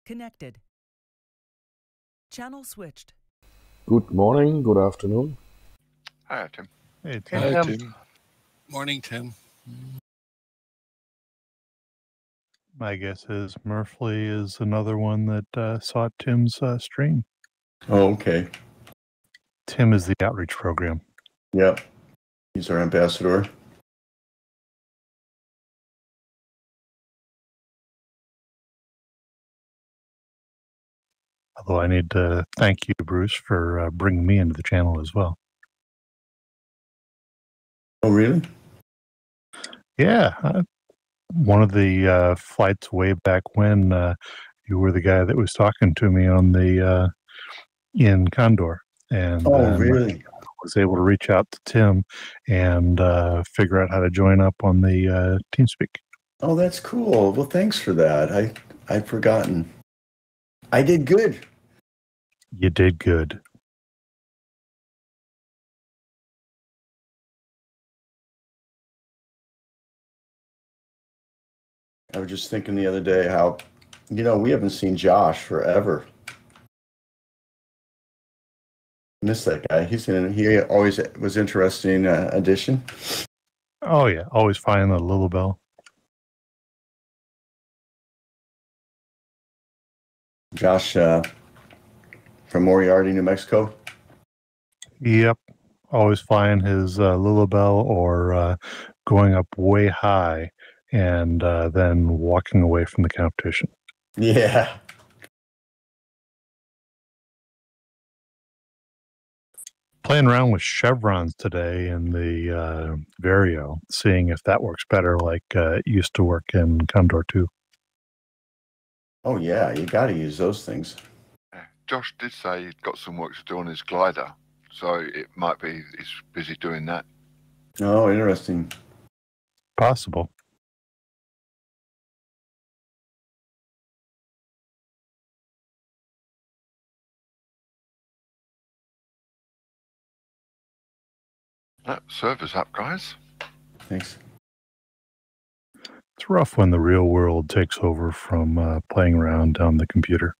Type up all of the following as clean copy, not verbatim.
Connected. Channel switched. Good morning, good afternoon. Hi, Tim. Hey, Tim. Hi, Tim. Morning, Tim. My guess is Murphy is another one that saw Tim's stream. Oh, okay. Tim is the outreach program. Yep. He's our ambassador. Although I need to thank you, Bruce, for bringing me into the channel as well. Oh, really? Yeah. One of the flights way back when you were the guy that was talking to me on the in Condor. And Really? I was able to reach out to Tim and figure out how to join up on the TeamSpeak. Oh, that's cool. Well, thanks for that. I'd forgotten. I did good. You did good. I was just thinking the other day how, we haven't seen Josh forever. Miss that guy. He always was interesting addition. Oh, yeah. Always find the little bell. Josh from Moriarty, New Mexico. Yep. Always find his Lilibel or going up way high and then walking away from the competition. Yeah. Playing around with chevrons today in the Vario, seeing if that works better like it used to work in Condor 2. Oh, yeah. You got to use those things. Josh did say he'd got some work to do on his glider, so it might be he's busy doing that. Oh, interesting. Possible. Server's up, guys. Thanks. It's rough when the real world takes over from playing around on the computer.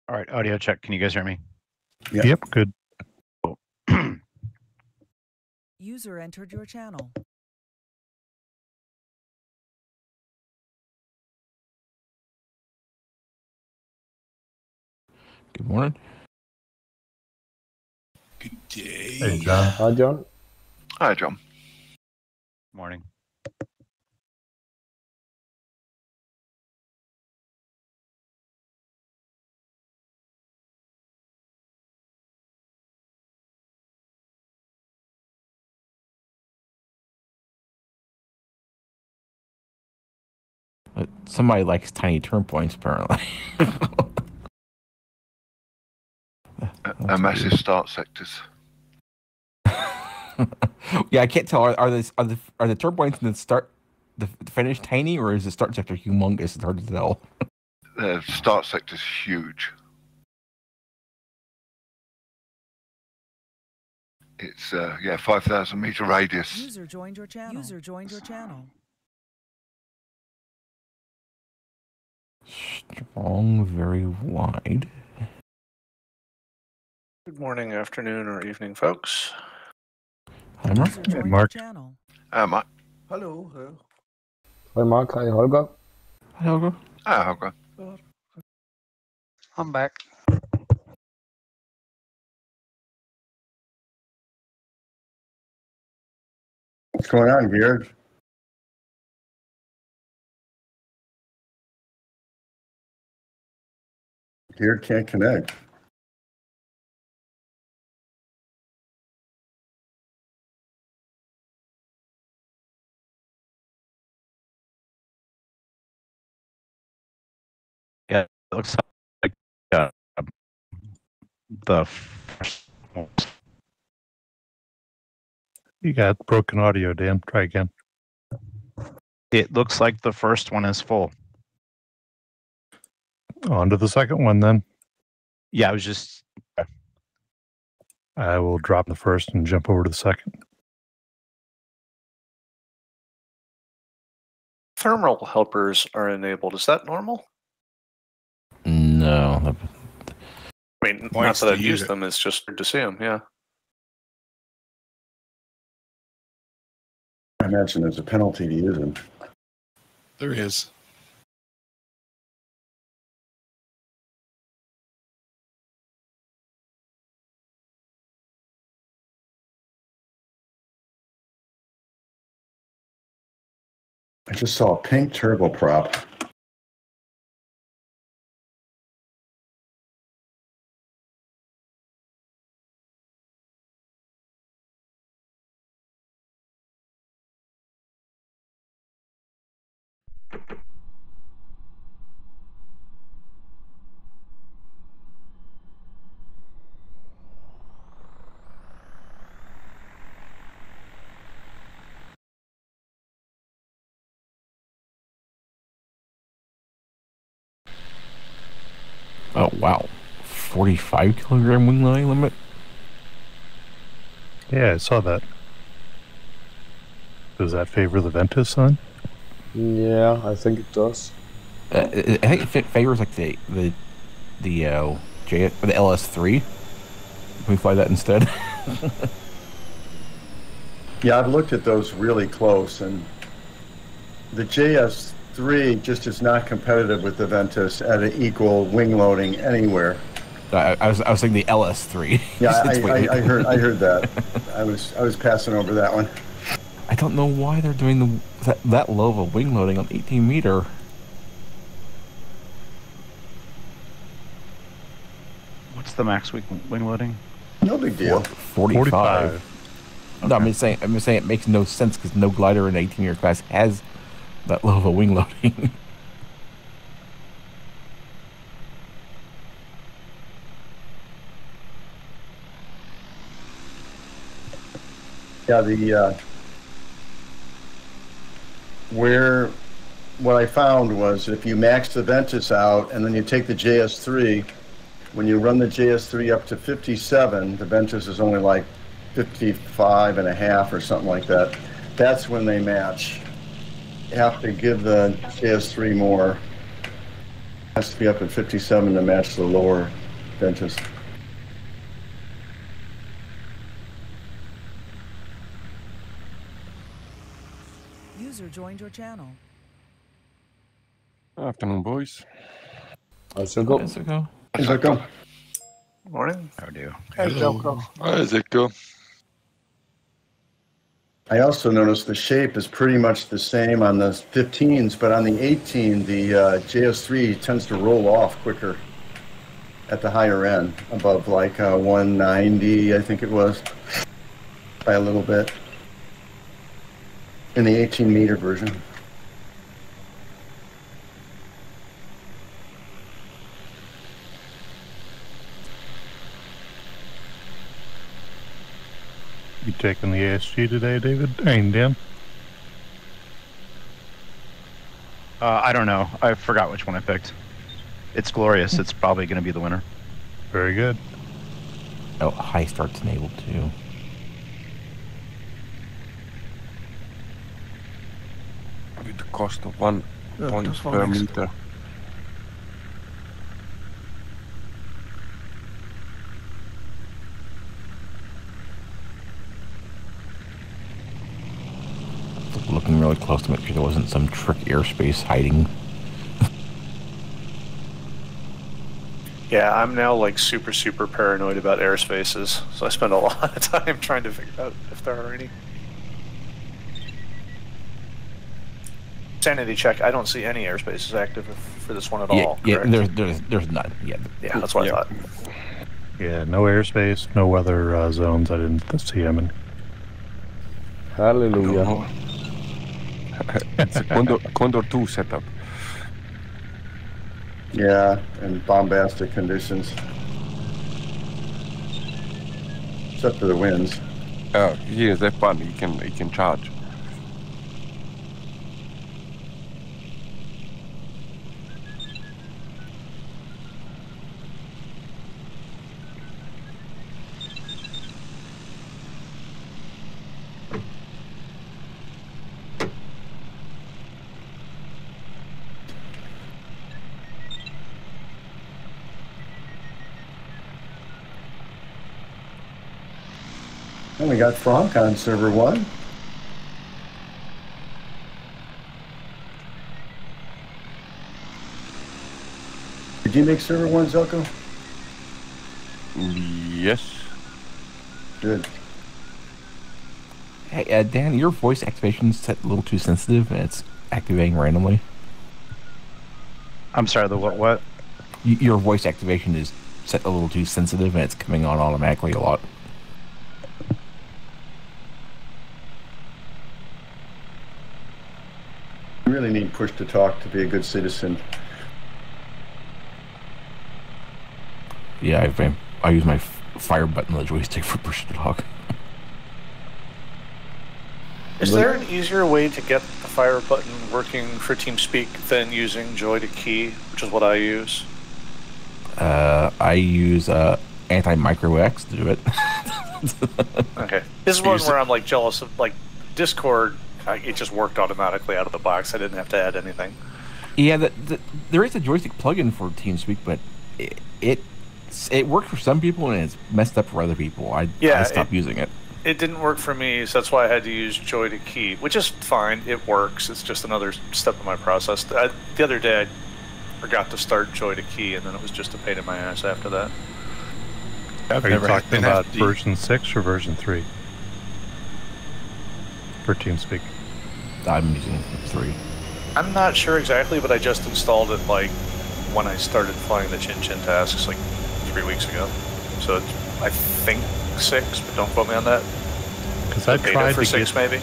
All right, audio check. Can you guys hear me? Yeah. Yep, good. User entered your channel. Good morning. Good day. Hey, John. Hi, John. Hi, John. Morning. Somebody likes tiny turn points, apparently. A massive start sectors. Yeah, I can't tell. Are the turn points in the finish tiny, or is the start sector humongous? It's hard to tell. The start sector's huge. It's 5,000 meter radius. User joined your channel. User joined your channel. Strong, very wide. Good morning, afternoon, or evening, folks. Hi, Mark. User joined Mark. your channel. Mike. Hello. Hi, Mark. Hi, Holger. Hi, Helga. Hi, Holger. I'm back. What's going on, Georg? Georg can't connect. Yeah, it looks like the first one. You got broken audio, Dan. Try again. It looks like the first one is full. On to the second one then. Yeah, I was just. I will drop the first and jump over to the second. Thermal helpers are enabled. Is that normal? No. I mean, not Points that to I've use used it. them. It's just good to see them. Yeah. I imagine there's a penalty to use them. There is. I just saw a pink turboprop. Oh, wow. 45 kilogram wing loading limit? Yeah, I saw that. Does that favor the Ventus, son? Yeah, I think it does. I think it favors like the LS3. Can we fly that instead? Yeah, I've looked at those really close, and the JS3 just is not competitive with the Ventus at an equal wing loading anywhere. I was thinking the LS3. Yeah, I heard that. I was passing over that one. I don't know why they're doing that low of a wing loading on 18 meter. What's the max wing loading? No big deal. 45. No, I'm just saying it makes no sense because no glider in 18-meter class has that low of a wing loading. Yeah, what I found was if you max the Ventus out and then you take the JS3, when you run the JS3 up to 57, the Ventus is only like 55 and a half or something like that. That's when they match. You have to give the JS3 more. It has to be up at 57 to match the lower Ventus. User joined your channel. Afternoon, boys. How's it go? How's it go? How's it go? Morning. How do? Hello. How's it go? I also noticed the shape is pretty much the same on the 15s, but on the 18, the JS3 tends to roll off quicker at the higher end, above like 190, I think it was, by a little bit, in the 18-meter version. You taking the ASG today, David? Dan? I don't know. I forgot which one I picked. It's glorious. It's probably going to be the winner. Very good. Oh, high start's enabled too. With the cost of 1 point per meter. Looking really close to make sure there wasn't some trick airspace hiding. Yeah, I'm now like super paranoid about airspaces, so I spend a lot of time trying to figure out if there are any. Sanity check. I don't see any airspaces active for this one at all. Yeah, correct? there's none. Yeah, That's what I thought. Yeah, no airspace, no weather zones. I didn't see them in. Hallelujah. It's a Condor 2 setup. Yeah, and bombastic conditions. Except for the winds. Oh, here's that fun. You can charge. And we got Frank on server 1. Did you make server 1, Zelko? Yes. Good. Hey, Dan, your voice activation is set a little too sensitive, and it's activating randomly. I'm sorry, the what? Your voice activation is set a little too sensitive, and it's coming on automatically a lot. You really need push to talk to be a good citizen. Yeah, I use my fire button on the joystick for push to talk. Is there an easier way to get the fire button working for TeamSpeak than using Joy to Key, which is what I use? I use anti-micro X to do it. Okay. This is one where I'm like jealous of, like, Discord, it just worked automatically out of the box. I didn't have to add anything. Yeah, there is a joystick plugin for TeamSpeak, but it worked for some people and it's messed up for other people. I stopped using it. It didn't work for me, so that's why I had to use Joy to Key, which is fine. It works. It's just another step in my process. The other day, I forgot to start Joy to Key, and then it was just a pain in my ass after that. Are you talking about version 6 or version 3 for TeamSpeak? I'm using 3. I'm not sure exactly, but I just installed it like when I started flying the Tchin Tchin tasks like 3 weeks ago. So it's, I think 6, but don't quote me on that. Because I tried for 6 maybe.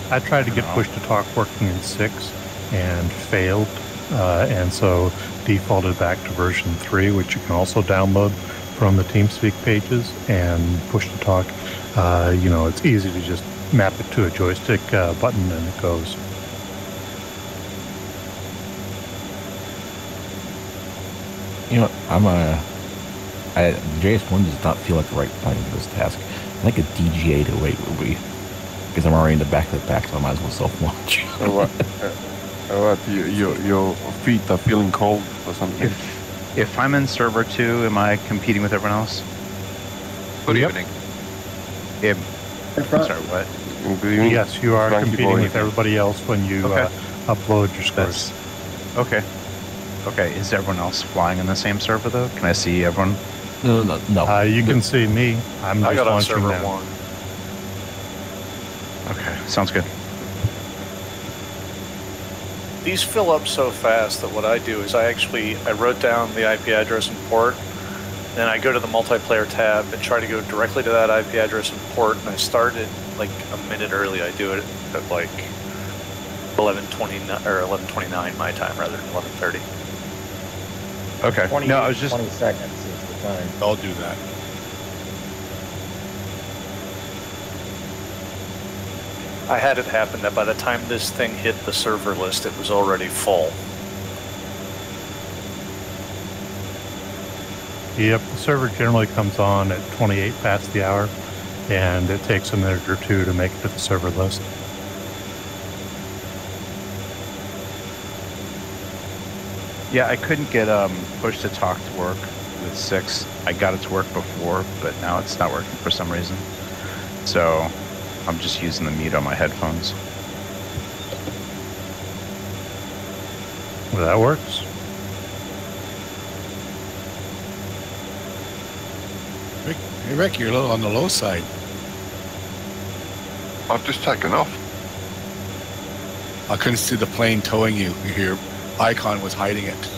I tried to get push to talk working in 6 and failed, and so defaulted back to version 3, which you can also download from the TeamSpeak pages. And push to talk, it's easy to just map it to a joystick button and it goes. JS1 does not feel like the right time for this task. I think a DGA to wait would be, because I'm already in the back of the pack, so I might as well self-launch. What, your feet are feeling cold or something? If I'm in server 2, am I competing with everyone else? Good evening. I'm sorry, what? Yes, you are competing with everybody else when you upload your scores. Okay, is everyone else flying in the same server, though? Can I see everyone? No. You can see me. I got on server now. 1. Okay, sounds good. These fill up so fast that what I do is I wrote down the IP address and port, then I go to the multiplayer tab and try to go directly to that IP address and port, and I started like a minute early. I do it at like 11:29 or 11:29 my time rather than 11:30. Okay. 20 seconds is the time. I'll do that. I had it happen that by the time this thing hit the server list, it was already full. Yep, the server generally comes on at 28 past the hour, and it takes a minute or two to make it to the server list. Yeah, I couldn't get push to talk to work with 6. I got it to work before, but now it's not working for some reason. So I'm just using the mute on my headphones. Well, that works. Rick, you're a little on the low side. I've just taken off. I couldn't see the plane towing you. Your icon was hiding it.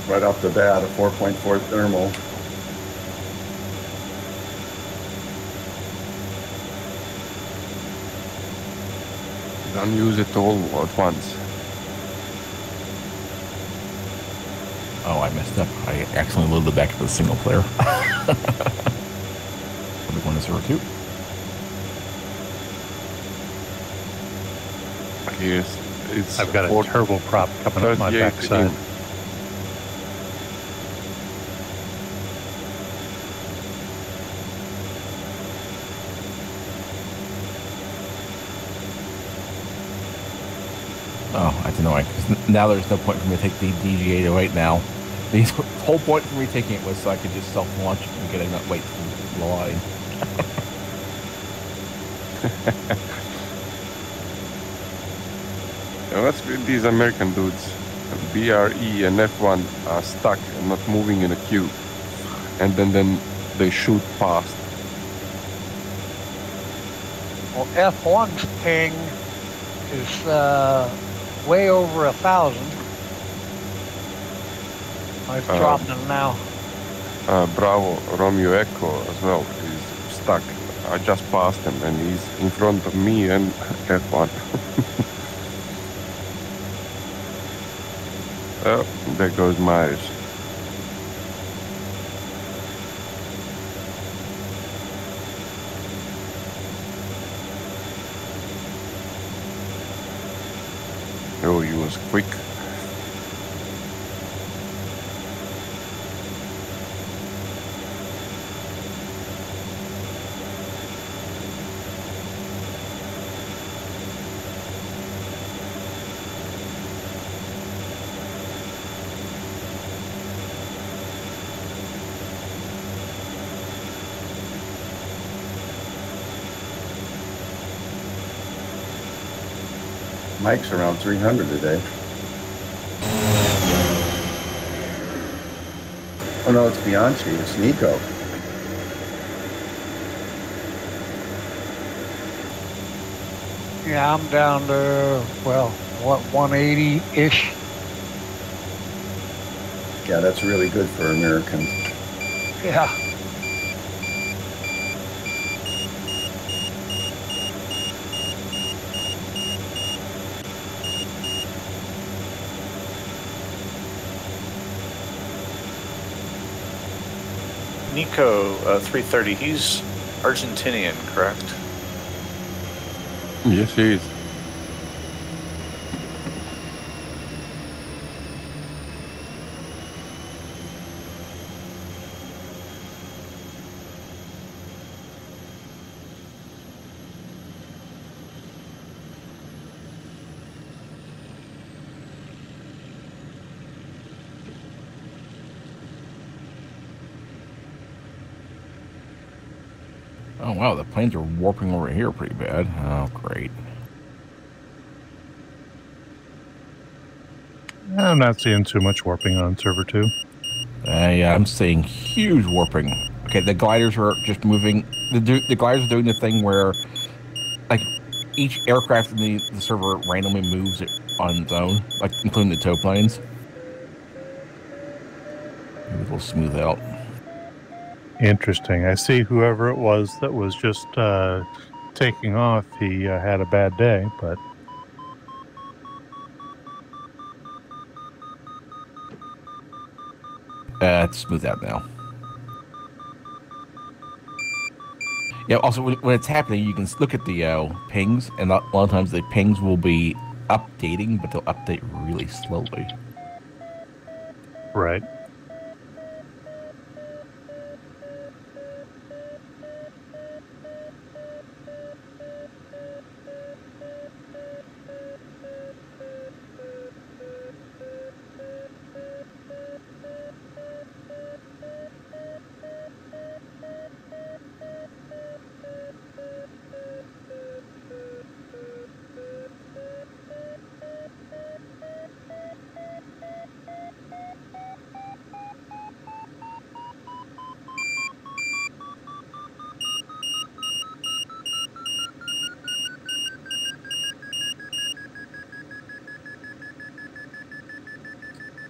Right off the bat, a 4.4 thermal. Don't use it all at once. Oh, I messed up. I accidentally loaded back to the single player. I'll be going to server 2. I've got a turboprop coming up my backside. Oh, I annoying. 'Cause now there's no point for me to take the DG808 now. The whole point for me taking it was so I could just self-launch it and getting that weight from the line. Yeah, that's good. These American dudes, BRE and F1 are stuck and not moving in a queue, and then they shoot past. Well, F1's ping is way over 1,000. I've dropped them now. Bravo Romeo Echo as well is stuck. I just passed him and he's in front of me and F1. Oh, there goes Myers. Oh, he was quick. Mike's around 300 today. Oh no, it's Bianchi. It's Nico. Yeah, I'm down to, well, what, 180-ish? Yeah, that's really good for Americans. Yeah. Nico 330, he's Argentinian, correct? Yes, he is. Oh wow, the planes are warping over here pretty bad. Oh great. I'm not seeing too much warping on server 2. Yeah, I'm seeing huge warping. Okay, the gliders are just moving. The gliders are doing the thing where, like, each aircraft in the server randomly moves it on its own, like including the tow planes. Maybe it'll smooth out. Interesting. I see whoever it was that was just taking off, he had a bad day, but... It's smoothed out now. Yeah, also, when it's happening, you can look at the pings, and a lot of times the pings will be updating, but they'll update really slowly. Right.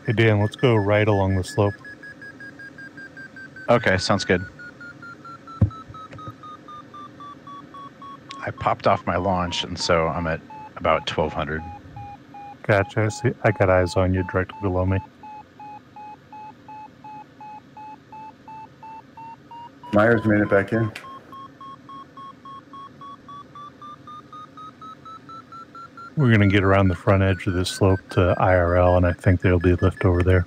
Hey Dan, let's go right along the slope. Okay, sounds good. I popped off my launch, and so I'm at about 1,200. Gotcha. I see. I got eyes on you directly below me. Myers made it back in. We're going to get around the front edge of this slope to IRL, and I think there'll be a lift over there.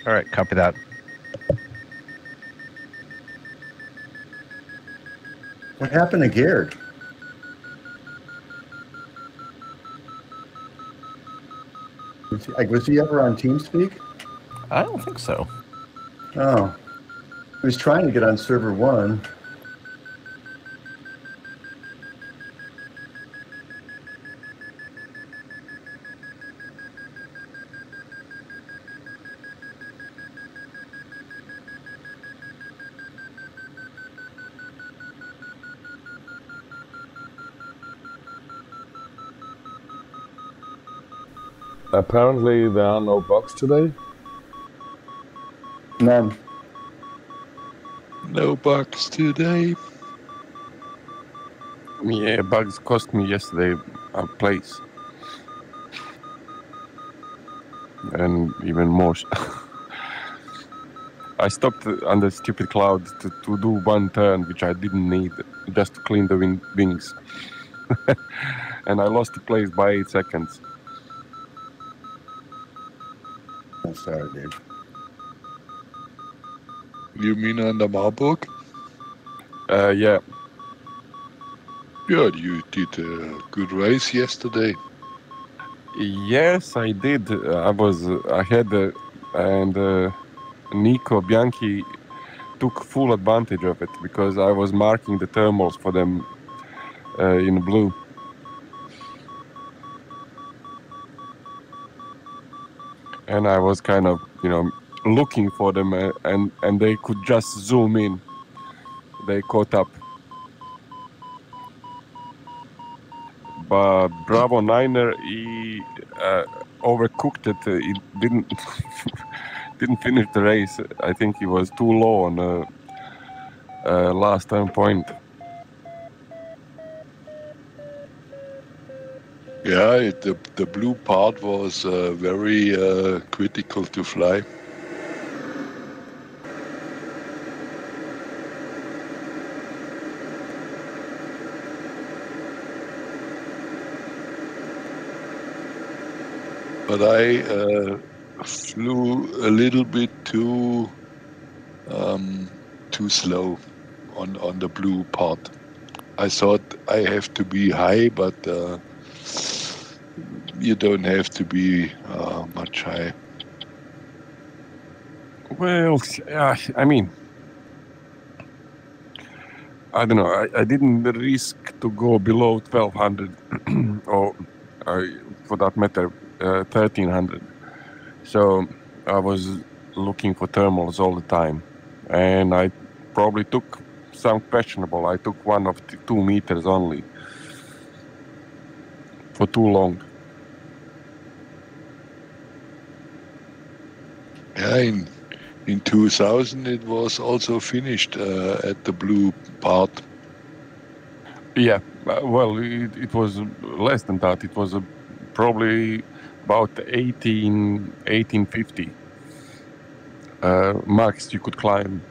All right, copy that. What happened to Gerd? Was he ever on TeamSpeak? I don't think so. Oh. He was trying to get on server 1. Apparently there are no bugs today. None. No bugs today. Yeah, bugs cost me yesterday a place. And even more. I stopped on the stupid cloud to do one turn, which I didn't need, just to clean the wings. And I lost the place by 8 seconds. I'm sorry, dude. You mean on the Marburg? Yeah. Yeah, you did a good race yesterday. Yes, I did. I had and Nico Bianchi took full advantage of it because I was marking the thermals for them in blue. And I was kind of, looking for them, and they could just zoom in. They caught up. But Bravo Niner, he overcooked it. He didn't finish the race. I think he was too low on the last turn point. Yeah, the blue part was very critical to fly. But I flew a little bit too slow on the blue part. I thought I have to be high, but you don't have to be much high. Well, I mean, I don't know. I didn't risk to go below 1200 or for that matter 1300. So I was looking for thermals all the time, and I probably took some questionable. I took one of 2 meters only for too long. Yeah, in 2000 it was also finished at the blue part. Yeah, well, it was less than that. It was probably about 1850 max you could climb.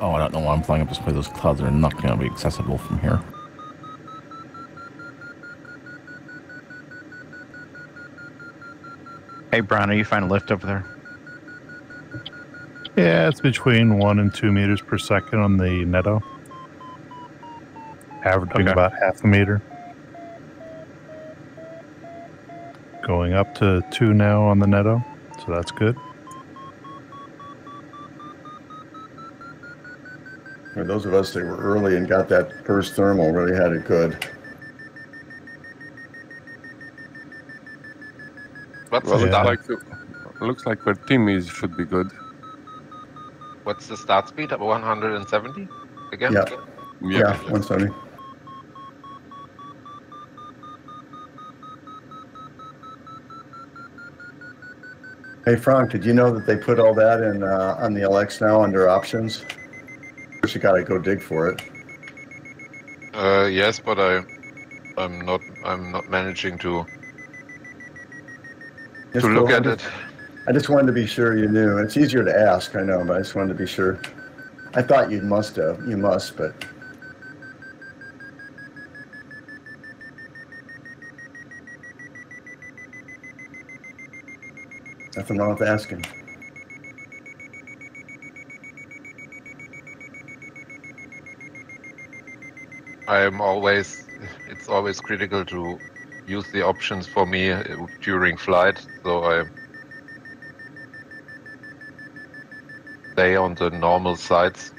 Oh, I don't know why I'm flying up this way. Those clouds are not going to be accessible from here. Hey, Brian, are you finding a lift over there? Yeah, it's between 1 and 2 meters per second on the netto. Averaging about half a meter. Going up to 2 now on the netto, so that's good. For those of us that were early and got that first thermal, really had it good. What's Well, the start? looks like where Tim should be good. What's the start speed? About 170 again? Yeah, 170. Hey Frank, did you know that they put all that in on the LX now under options? First, you gotta go dig for it. Yes, but I'm not managing to look at it. I just wanted to be sure you knew. It's easier to ask, I know, but I just wanted to be sure. I thought you must have. You must, but. Nothing wrong with asking. It's always critical to use the options for me during flight, so I stay on the normal sides.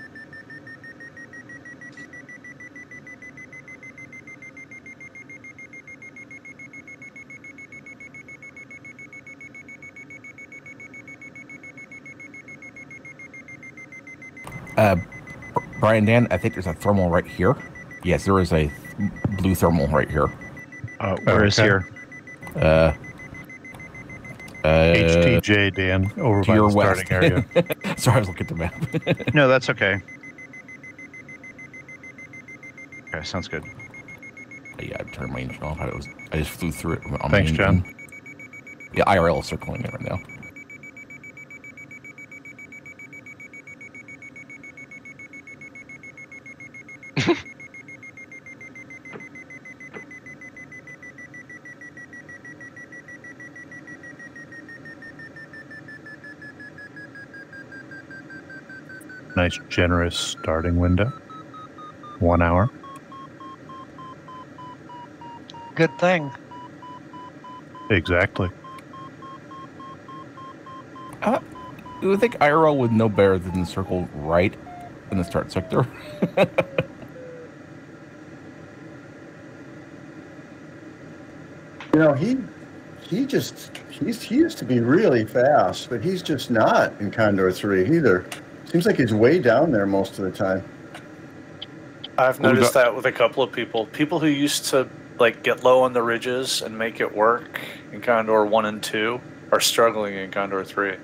Brian, Dan, I think there's a thermal right here. Yes, there is a blue thermal right here. Where is here? HTJ, Dan, over by the starting area. Sorry, I was looking at the map. No, that's okay. Okay, sounds good. Yeah, I turned my engine off. I just flew through it on Thanks, my John. engine. Yeah, IRL is circling it right now. Nice, generous starting window. 1 hour. Good thing. Exactly. You would think IRL would know better than circle right in the start sector. You know, he used to be really fast, but he's just not in Condor 3 either. Seems like he's way down there most of the time. I've noticed that with a couple of people. People who used to like get low on the ridges and make it work in Condor 1 and 2 are struggling in Condor 3.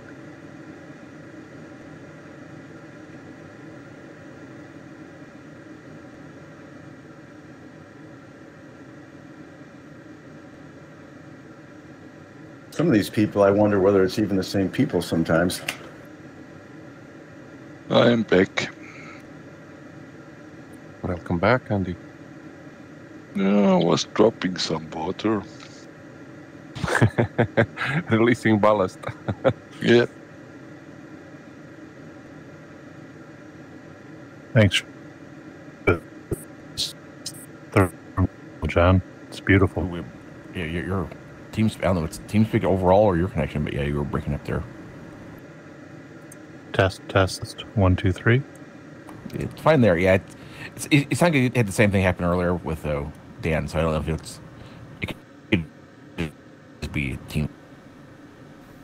Some of these people, I wonder whether it's even the same people sometimes. I am back. Welcome back, Andy. Yeah, I was dropping some water. Releasing ballast. Yeah. Thanks, John. It's beautiful. Yeah, your TeamSpeak. I don't know if it's TeamSpeak overall or your connection, but yeah, you were breaking up there. Test 1 2 3. It's fine there. Yeah, it's not good. It had the same thing happen earlier with Dan, so I don't know if it could be team.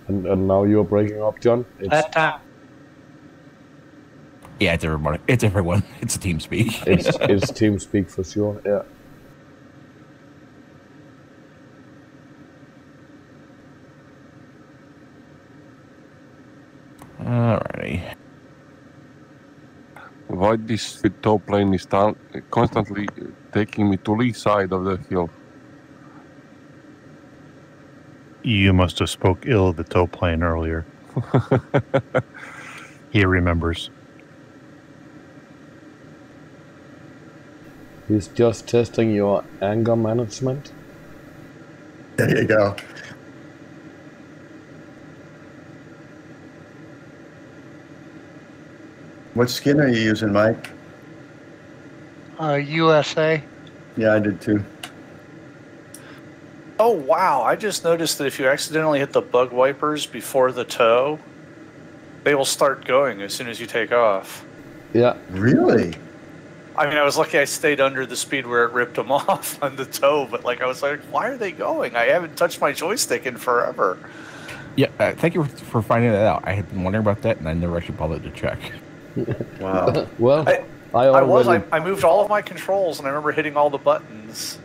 And now you're breaking up, John. That time. Yeah, it's everybody. It's everyone. It's a TeamSpeak. It's TeamSpeak for sure. Yeah. Alrighty. Why this tow plane is constantly taking me to lee side of the hill? You must have spoke ill of the tow plane earlier. He remembers. He's just testing your anger management. There you go. What skin are you using, Mike? USA. Yeah, I did too. Oh, wow. I just noticed that if you accidentally hit the bug wipers before the tow, they will start going as soon as you take off. Yeah. Really? I mean, I was lucky I stayed under the speed where it ripped them off on the tow, but like I was like, why are they going? I haven't touched my joystick in forever. Yeah, thank you for finding that out. I had been wondering about that, and I never actually bothered to check. Wow. Well, I moved all of my controls, and I remember hitting all the buttons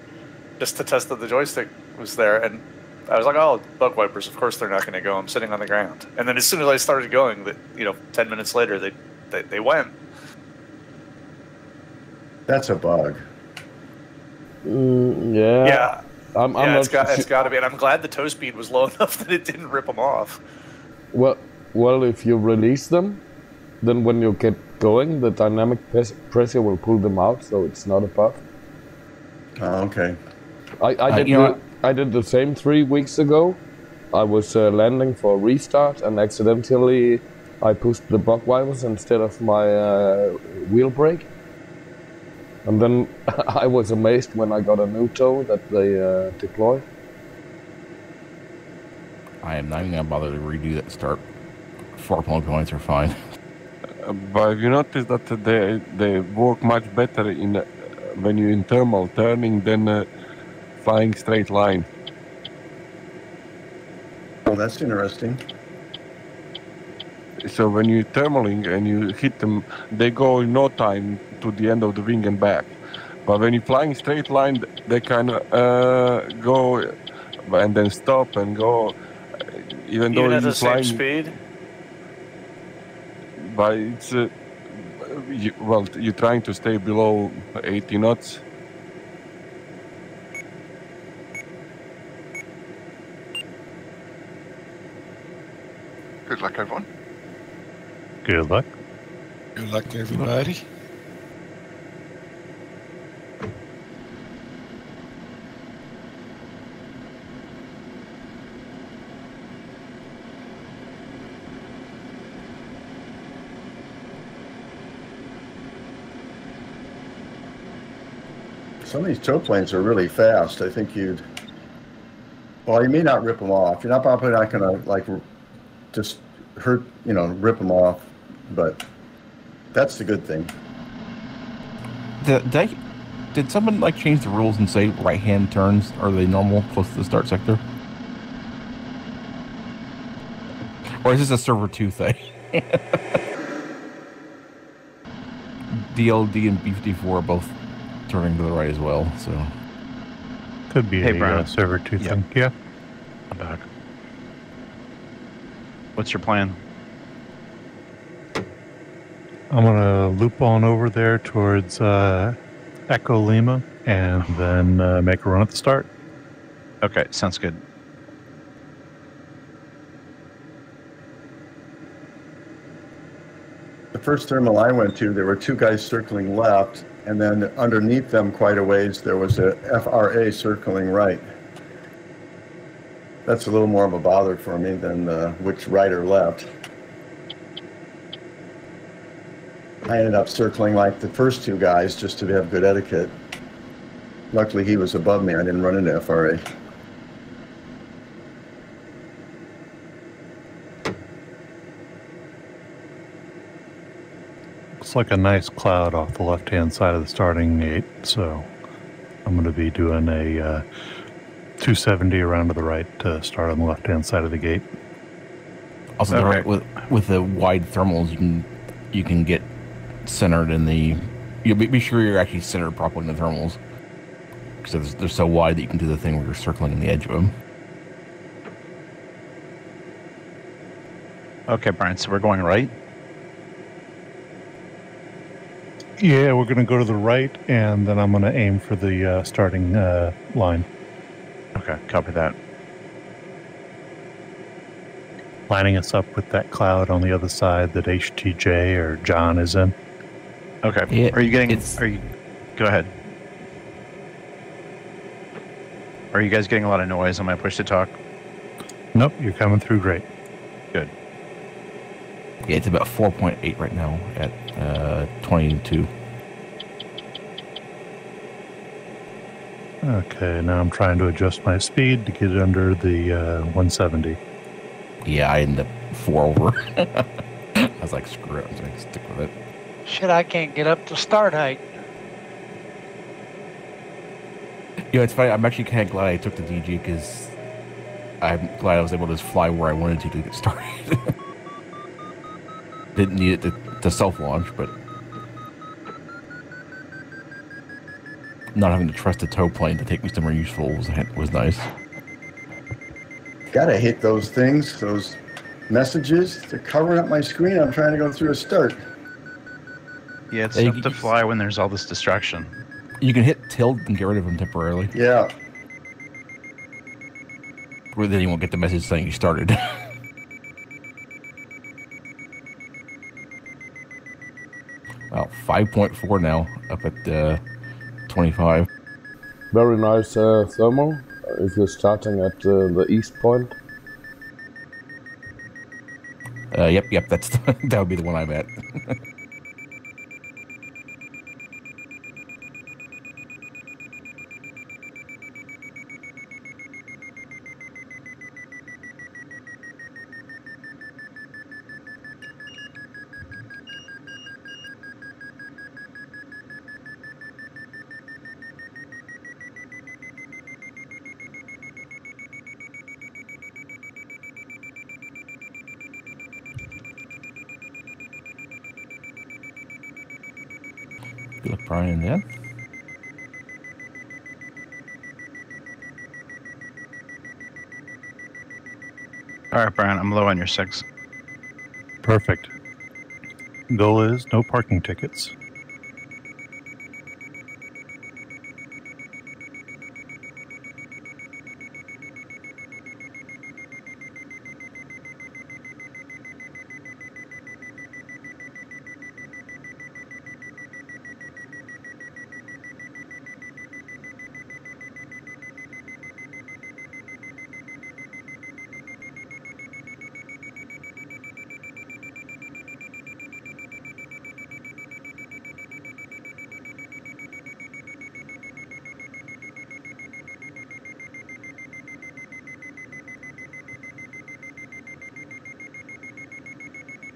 just to test that the joystick was there, and I was like, oh, bug wipers, of course they're not going to go. I'm sitting on the ground. And then as soon as I started going, 10 minutes later, they went. That's a bug. Yeah. Yeah. It's got to be. And I'm glad the tow speed was low enough that it didn't rip them off. Well, if you release them, then when you get going, the dynamic pressure will pull them out, so it's not a bug. Oh, okay. I did the same 3 weeks ago, I was landing for a restart, and accidentally I pushed the block wipers instead of my wheel brake. And then I was amazed when I got a new toe that they deploy. I am not even going to bother to redo that start. 4-point points are fine. But have you noticed that they work much better in when you're in thermal turning than flying straight line? Oh, that's interesting. So when you're thermaling and you hit them, they go in no time to the end of the wing and back. But when you're flying straight line, they kind of go and then stop and go. Even though at you're the same flying, speed? but it's you're trying to stay below 80 knots. Good luck, everyone. Good luck. Good luck, everybody. Some of these tow planes are really fast. I think well, you may not rip them off. You're probably not going to like just rip them off, but that's the good thing. Did someone like change the rules and say right-hand turns are they normal close to the start sector? Or is this a server 2 thing? DLD and B54 are both turning to the right as well, so could be a server 2 thing. Yeah, I'm back. What's your plan? I'm gonna loop on over there towards Echo Lima and then make a run at the start. Okay, sounds good. The first thermal I went to, there were two guys circling left, and then underneath them quite a ways, there was a FRA circling right. That's a little more of a bother for me than which right or left. I ended up circling like the first two guys just to have good etiquette. Luckily, he was above me. I didn't run into FRA. Looks like a nice cloud off the left-hand side of the starting gate, so I'm going to be doing a 270 around to the right to start on the left-hand side of the gate. Also, Okay. with the wide thermals, you can get centered in the. You'll be sure you're actually centered properly in the thermals, because they're so wide that you can do the thing where you're circling in the edge of them. Okay, Brian, so we're going right? Yeah, we're going to go to the right, and then I'm going to aim for the starting line. Okay, copy that. Lining us up with that cloud on the other side that HTJ or John is in. Okay. Yeah, Are you go ahead. Are you guys getting a lot of noise on my push to talk? Nope, you're coming through great. Good. Yeah, it's about 4.8 right now at 22. Okay, now I'm trying to adjust my speed to get it under the 170. Yeah, I ended up 4 over. I was like, screw it, I'm just going to stick with it. Shit, I can't get up to start height. You know, it's funny, I'm actually kind of glad I took the DG, because I'm glad I was able to just fly where I wanted to get started. Didn't need it to self-launch, but not having to trust a tow plane to take me somewhere useful was nice. Gotta hate those things, those messages. They're covering up my screen. I'm trying to go through a start. Yeah, it's tough to fly when there's all this distraction. You can hit tilt and get rid of them temporarily. Yeah. Or then you won't get the message saying you started. Well, 5.4 now, up at 25. Very nice thermal if you're starting at the east point. Yep. That's that would be the one I'm at. Good luck, Brian. Yeah. All right, Brian, I'm low on your 6. Perfect. Goal is no parking tickets.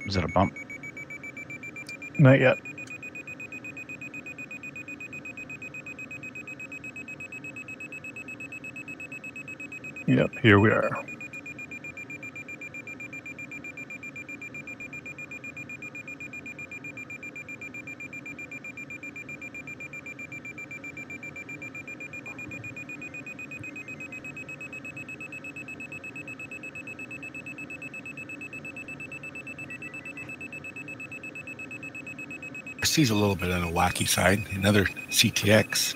Is it a bump? Not yet. Yep, here we are. He's a little bit on a wacky side. Another CTX.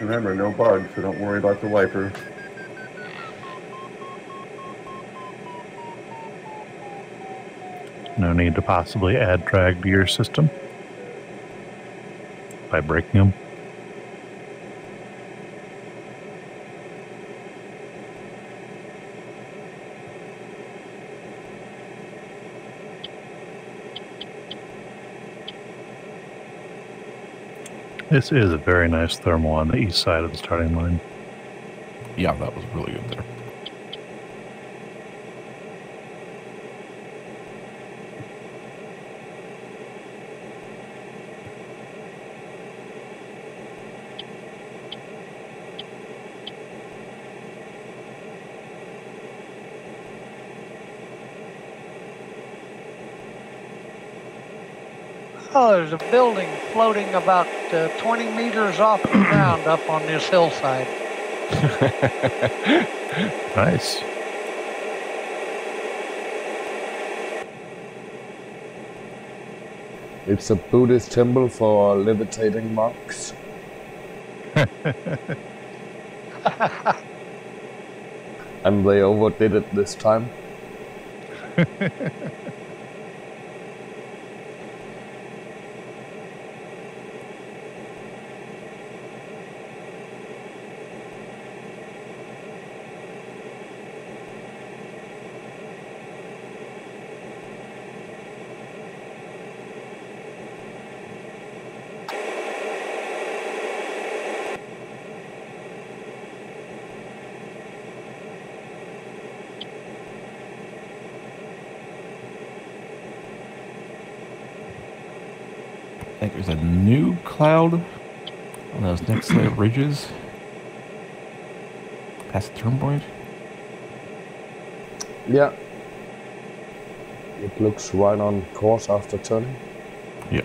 Remember, no bugs, so don't worry about the wiper. No need to possibly add drag to your system by breaking them. This is a very nice thermal on the east side of the starting line. Yeah, that was really good there. Oh, there's a building floating about 20 meters off the ground up on this hillside. Nice. It's a Buddhist temple for levitating monks. And they overdid it this time. I think there's a new cloud on those next set of ridges. Past the turn point. Yeah. It looks right on course after turning. Yep.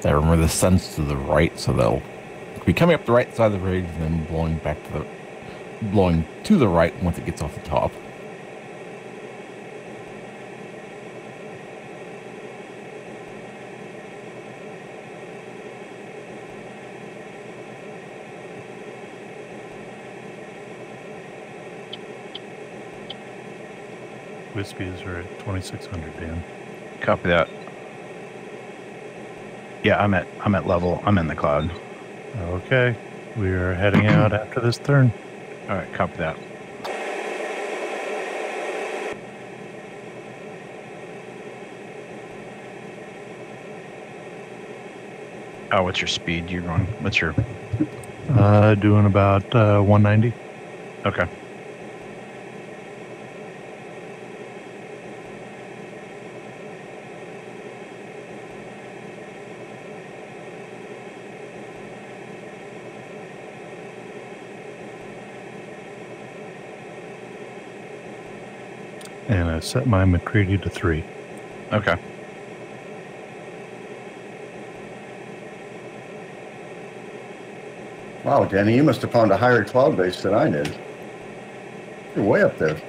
I remember the sun's to the right, so they'll be coming up the right side of the ridge and then blowing to the right once it gets off the top. Wind speeds are at 2,600, Dan. Copy that. Yeah, I'm at level. I'm in the cloud. Okay. We are heading out after this turn. All right, copy that. Oh, what's your speed you're going? What's your... Doing about 190. Okay. And I set my McCready to 3. Okay. Wow, Danny, you must have found a higher cloud base than I did. You're way up there.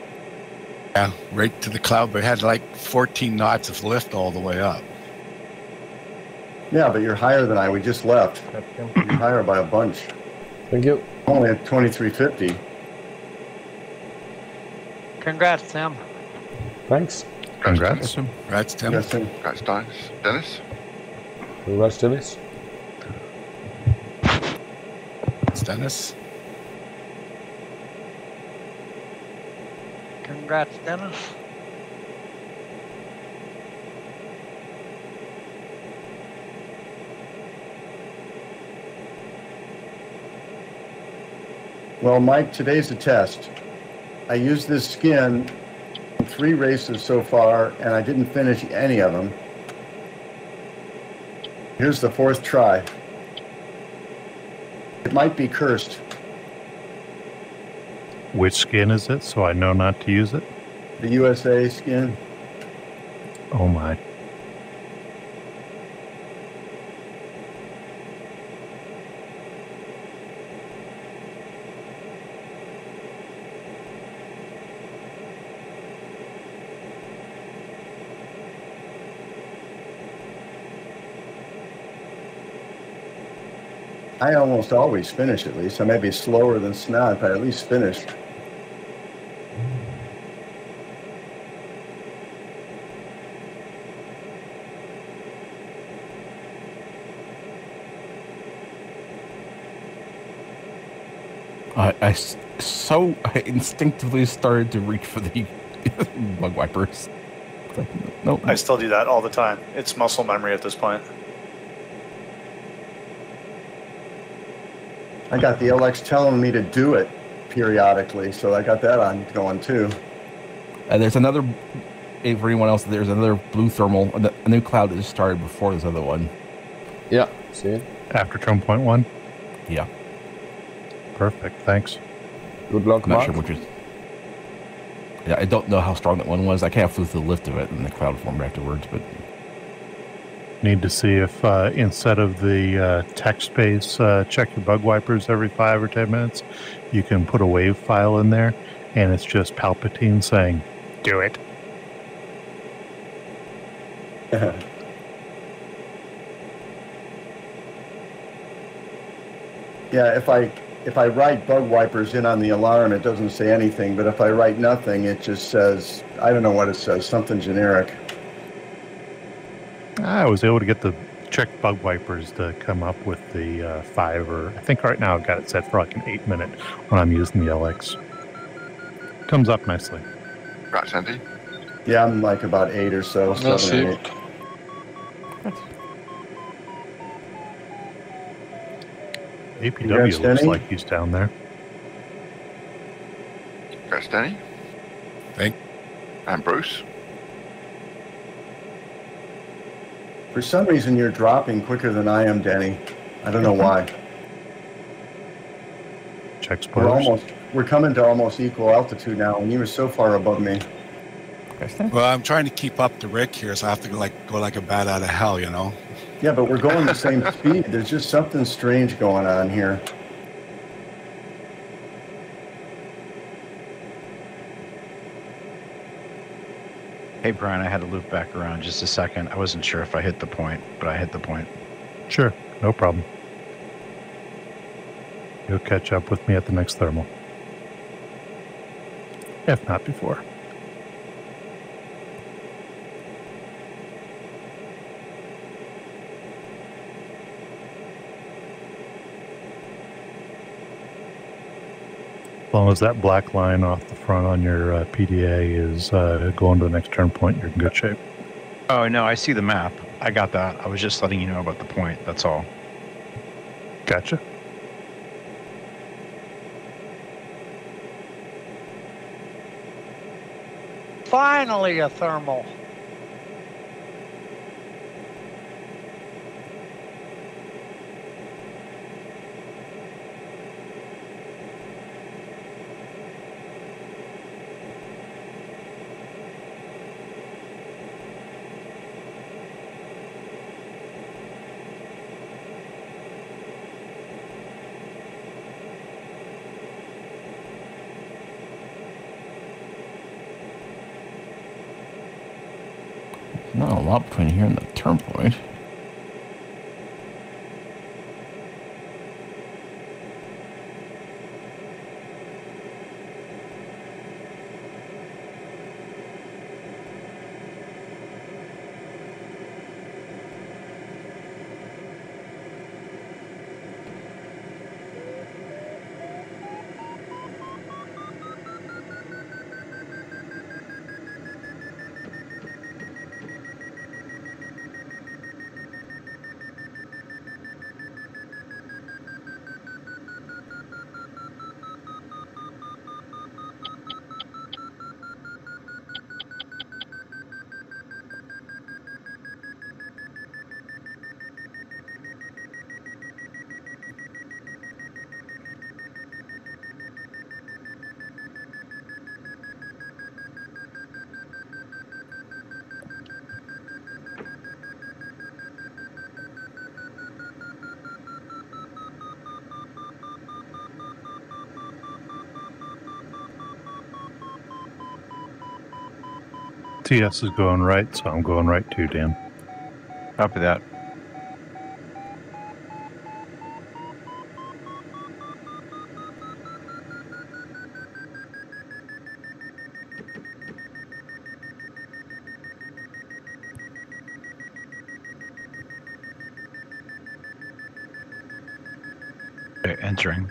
Yeah, right to the cloud, but it had like 14 knots of lift all the way up. Yeah, but you're higher than I. We just left. You're higher by a bunch. Thank you. Only at 2350. Congrats, Tim. Thanks. Congrats. Congrats, Tim. Yes, Tim. Congrats, Dennis. Congrats, Dennis. It's Dennis. Congrats, Dennis. Well, Mike, today's a test. I used this skin in 3 races so far, and I didn't finish any of them. Here's the 4th try. It might be cursed. Which skin is it, so I know not to use it? The USA skin. Oh my. I almost always finish at least. I may be slower than Snot, but I at least finish. I instinctively started to reach for the bug wipers. Like, nope. I still do that all the time. It's muscle memory at this point. I got the LX telling me to do it periodically, so I got that on going too. There's another, for anyone else, there's another blue thermal, a new cloud that just started before this other one. Yeah, see it? After Trump point 1? Yeah. Perfect, thanks. Good luck, I'm not Mark. sure which is. Yeah, I don't know how strong that one was. I kind of flew through the lift of it and the cloud formed afterwards, but. Need to see if instead of the text space, check your bug wipers every 5 or 10 minutes, you can put a wave file in there, and it's just Palpatine saying, "Do it." Yeah, if I write bug wipers in on the alarm, it doesn't say anything, but if I write nothing, it just says, I don't know what it says, something generic. I was able to get the check bug wipers to come up with the 5, or I think right now I've got it set for like an 8-minute when I'm using the LX. Comes up nicely. Right, Sandy. Yeah, I'm like about 8 or so, 7 or 8. APW looks like he's down there. Congrats, Danny. And Bruce. For some reason, you're dropping quicker than I am, Danny. I don't know why. Check spoilers. We're coming to almost equal altitude now, and you were so far above me. Well, I'm trying to keep up the rig here, so I have to go like a bat out of hell, you know. Yeah, but we're going the same speed. There's just something strange going on here. Hey, Brian, I had to loop back around just a second. I wasn't sure if I hit the point, but I hit the point. Sure, no problem. You'll catch up with me at the next thermal. If not before. As long as that black line off the front on your PDA is going to the next turn point, you're in good shape. Oh, no, I see the map. I got that. I was just letting you know about the point. That's all. Gotcha. Finally a thermal. Not a lot between here and the turn point. TS is going right, so I'm going right too, Dan. Copy that. Okay, entering.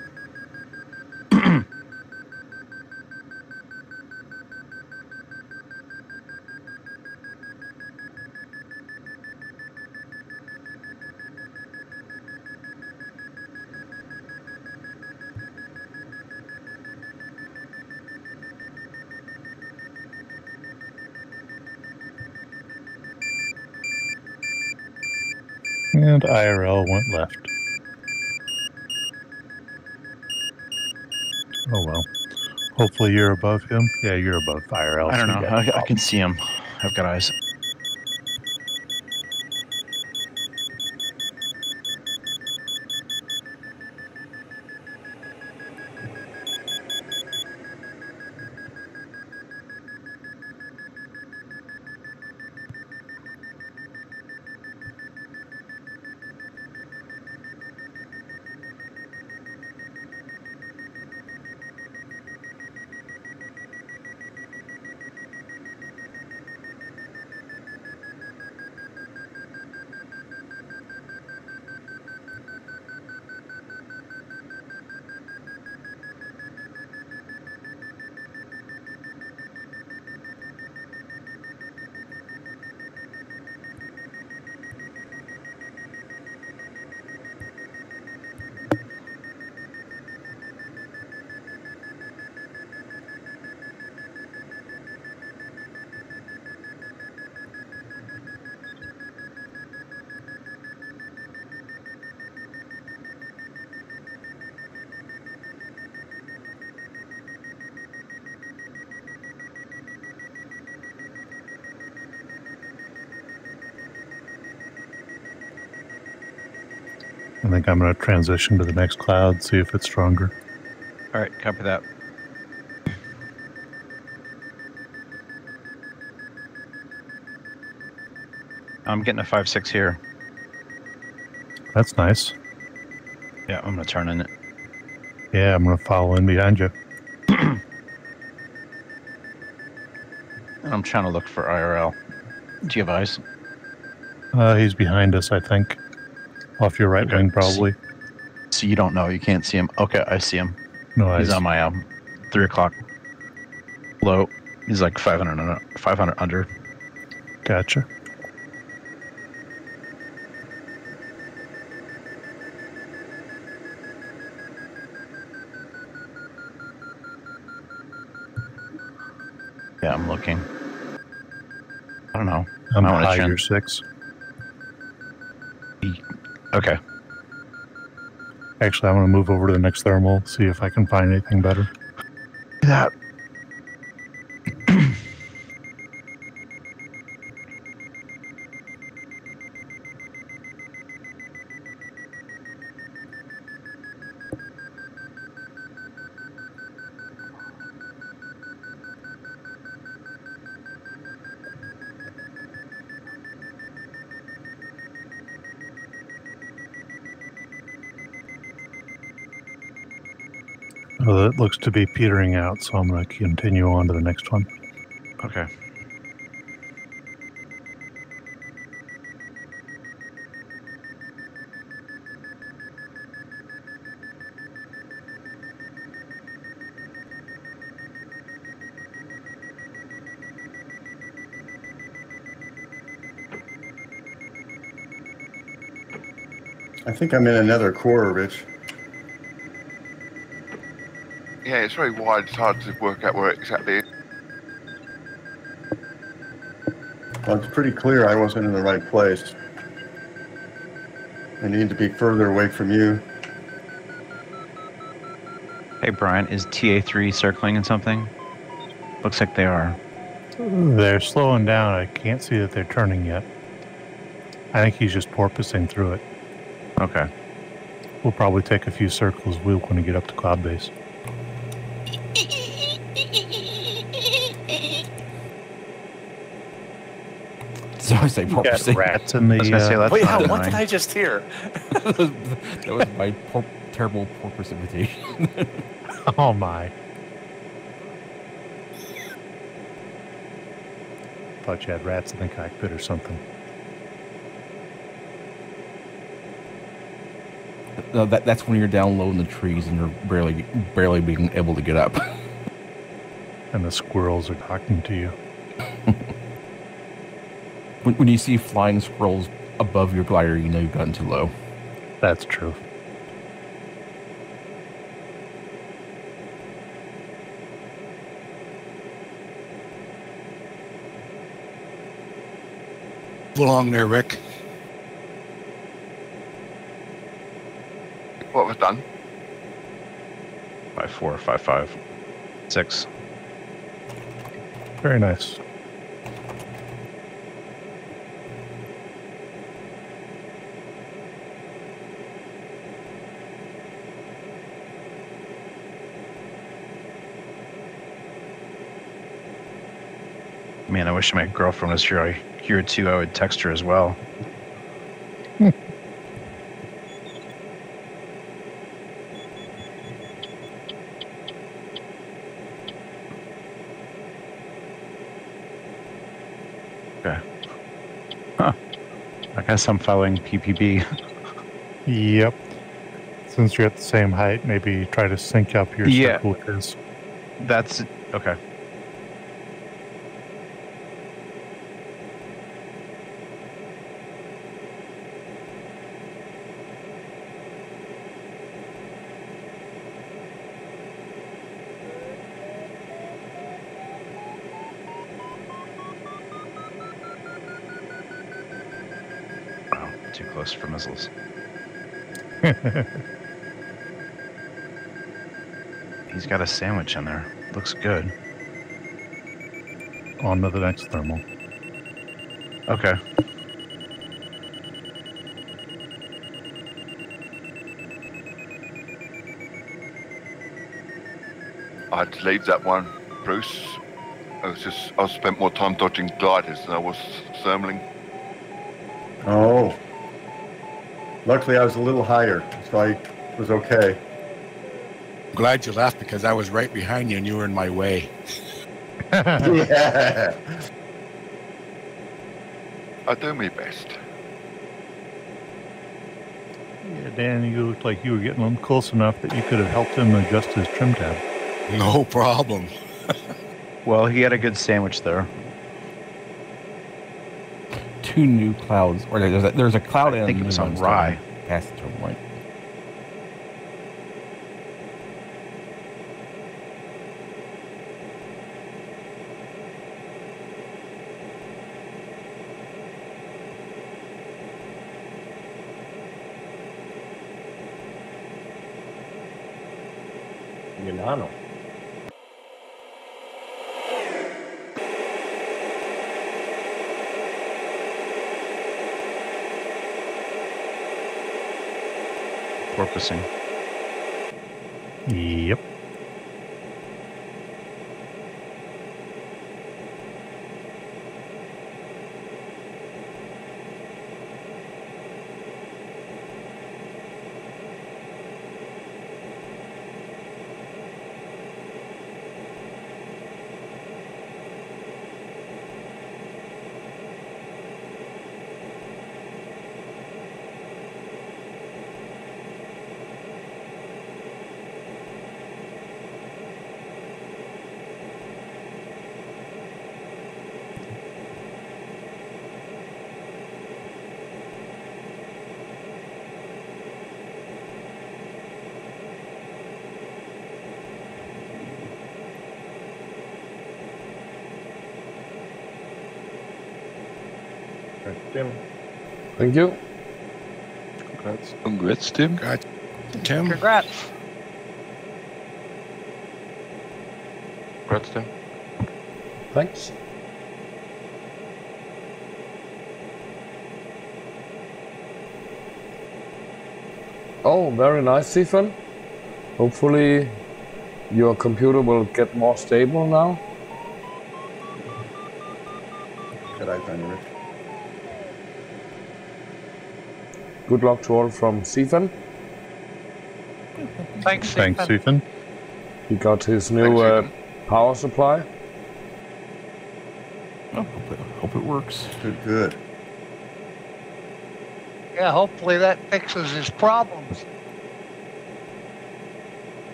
And IRL went left. Oh well. Hopefully you're above him. Yeah, you're above IRL. I don't know. I can see him. I've got eyes. I think I'm going to transition to the next cloud, see if it's stronger. All right, copy that. I'm getting a 5-6 here. That's nice. Yeah, I'm going to turn in it. Yeah, I'm going to follow in behind you. And I'm trying to look for IRL. Do you have eyes? He's behind us, I think. Off your right wing, probably. So you don't know. You can't see him. Okay, I see him. No eyes. He's on my 3 o'clock low. He's like 500 under. Gotcha. Yeah, I'm looking. I don't know. I'm I want to high, trend. you're 6. Okay. Actually, I'm going to move over to the next thermal, see if I can find anything better. That. Well, it looks to be petering out, so I'm going to continue on to the next one. Okay. I think I'm in another core, Rich. Yeah, it's very wide. It's hard to work out where it exactly is. Well, it's pretty clear I wasn't in the right place. I need to be further away from you. Hey, Brian, is TA3 circling in something? Looks like they are. They're slowing down. I can't see that they're turning yet. I think he's just porpoising through it. Okay. We'll probably take a few circles when we get up to cloud base. So I say porpoising. Rats in the. I was gonna say, that's Wait, not what annoying. did I just hear? That was my terrible porpoise imitation. Oh my. Thought you had rats in the cockpit or something. No, that's when you're down low in the trees and you're barely being able to get up. And the squirrels are talking to you. When you see flying squirrels above your glider, you know you've gotten too low. That's true. Along there, Rick. What was done? 5-4, 5-5, 6. Very nice. Man, I wish my girlfriend was here too. I would text her as well. Okay. Huh. I guess I'm following PPB. Yep. Since you're at the same height, maybe try to sync up your circle with his. That's okay. Too close for missiles. He's got a sandwich in there. Looks good. On to the next thermal. Okay. I had to leave that one, Bruce. I spent more time dodging gliders than I was thermaling. Oh. Luckily, I was a little higher, so I was okay. I'm glad you laughed because I was right behind you and you were in my way. Yeah. I do my best. Yeah, Dan, you looked like you were getting close enough that you could have helped him adjust his trim tab. No problem. Well, he had a good sandwich there. 2 new clouds, or there's a cloud and I think a it new was on one Rye. starting past the turn point. Milano. Porpoising. Yep. Tim. Thank you. Congrats. Congrats, Tim. Congrats, Tim. Congrats. Congrats, Tim. Thanks. Oh, very nice, Stephen. Hopefully your computer will get more stable now. Good eyes on you, Rich. Good luck to all from Stephen. Thanks, Stephen. Thanks, Stephen. He got his new power supply. Oh, hope it works. Good, good. Yeah, hopefully that fixes his problems.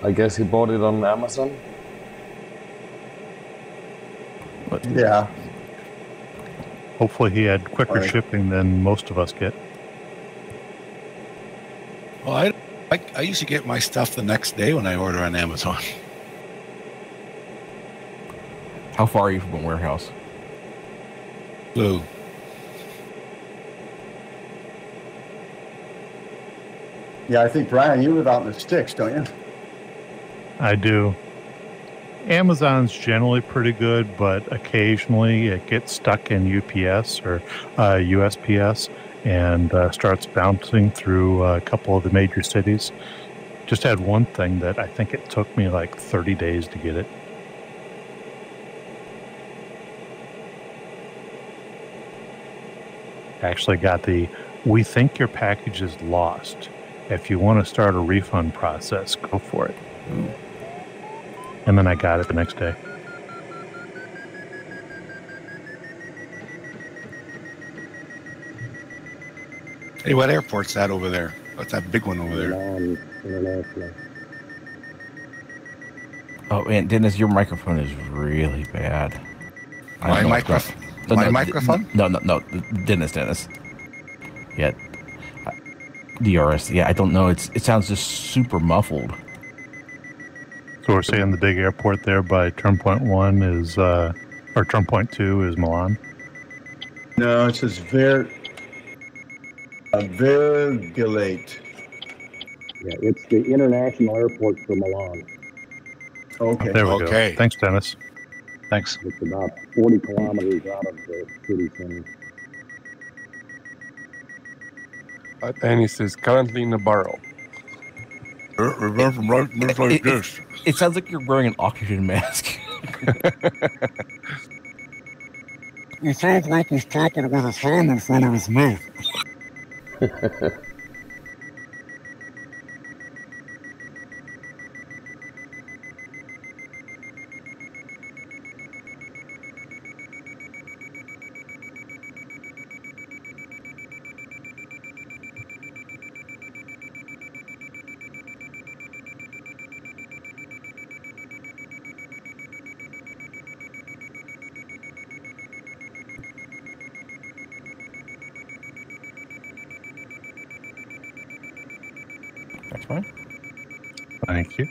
I guess he bought it on Amazon. Yeah. Hopefully he had quicker Right. shipping than most of us get. Well, I usually get my stuff the next day when I order on Amazon. How far are you from a warehouse? Blue. Yeah, I think, Brian, you live out in the sticks, don't you? I do. Amazon's generally pretty good, but occasionally it gets stuck in UPS or USPS and starts bouncing through a couple of the major cities. Just had one thing that I think it took me like 30 days to get it. Actually got the, we think your package is lost. If you want to start a refund process, go for it. Ooh. And then I got it the next day. Hey, what airport's that over there? What's that big one over there? International. Oh, and Dennis, your microphone is really bad. My microphone? My microphone? No, Dennis. Yeah. DRS. Yeah, I don't know. It sounds just super muffled. So we're saying the big airport there by turn point 1 is, or turn point 2 is Milan. No, it says Virgilate. Yeah, it's the international airport for Milan. Okay. There we Okay. go. Thanks, Dennis. Thanks. It's about 40 kilometers out of the city center. Dennis is currently in a barrel. It sounds like you're wearing an oxygen mask. It sounds like he's talking with his hand in front of his mouth. That's fine. Thank you.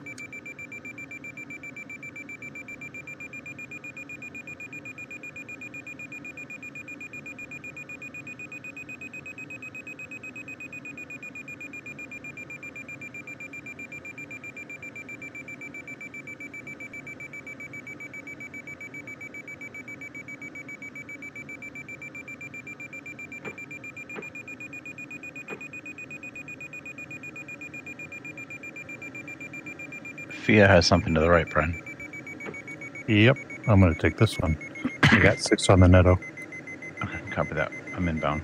Fia has something to the right, Brian. Yep, I'm going to take this one. I got 6 on the netto. Okay, copy that. I'm inbound.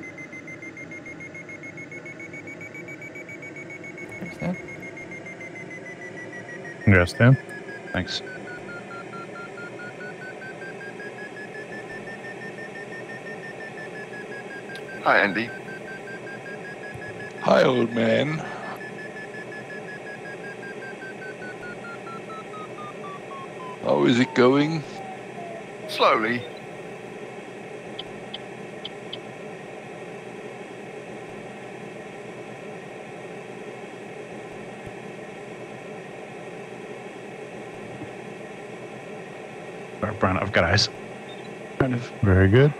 Thanks, Dan. Yes, Dan. Thanks. Hi, Andy. Hi, old man. How is it going? Slowly. All right, Brian, I've got eyes. Kind of. Very good.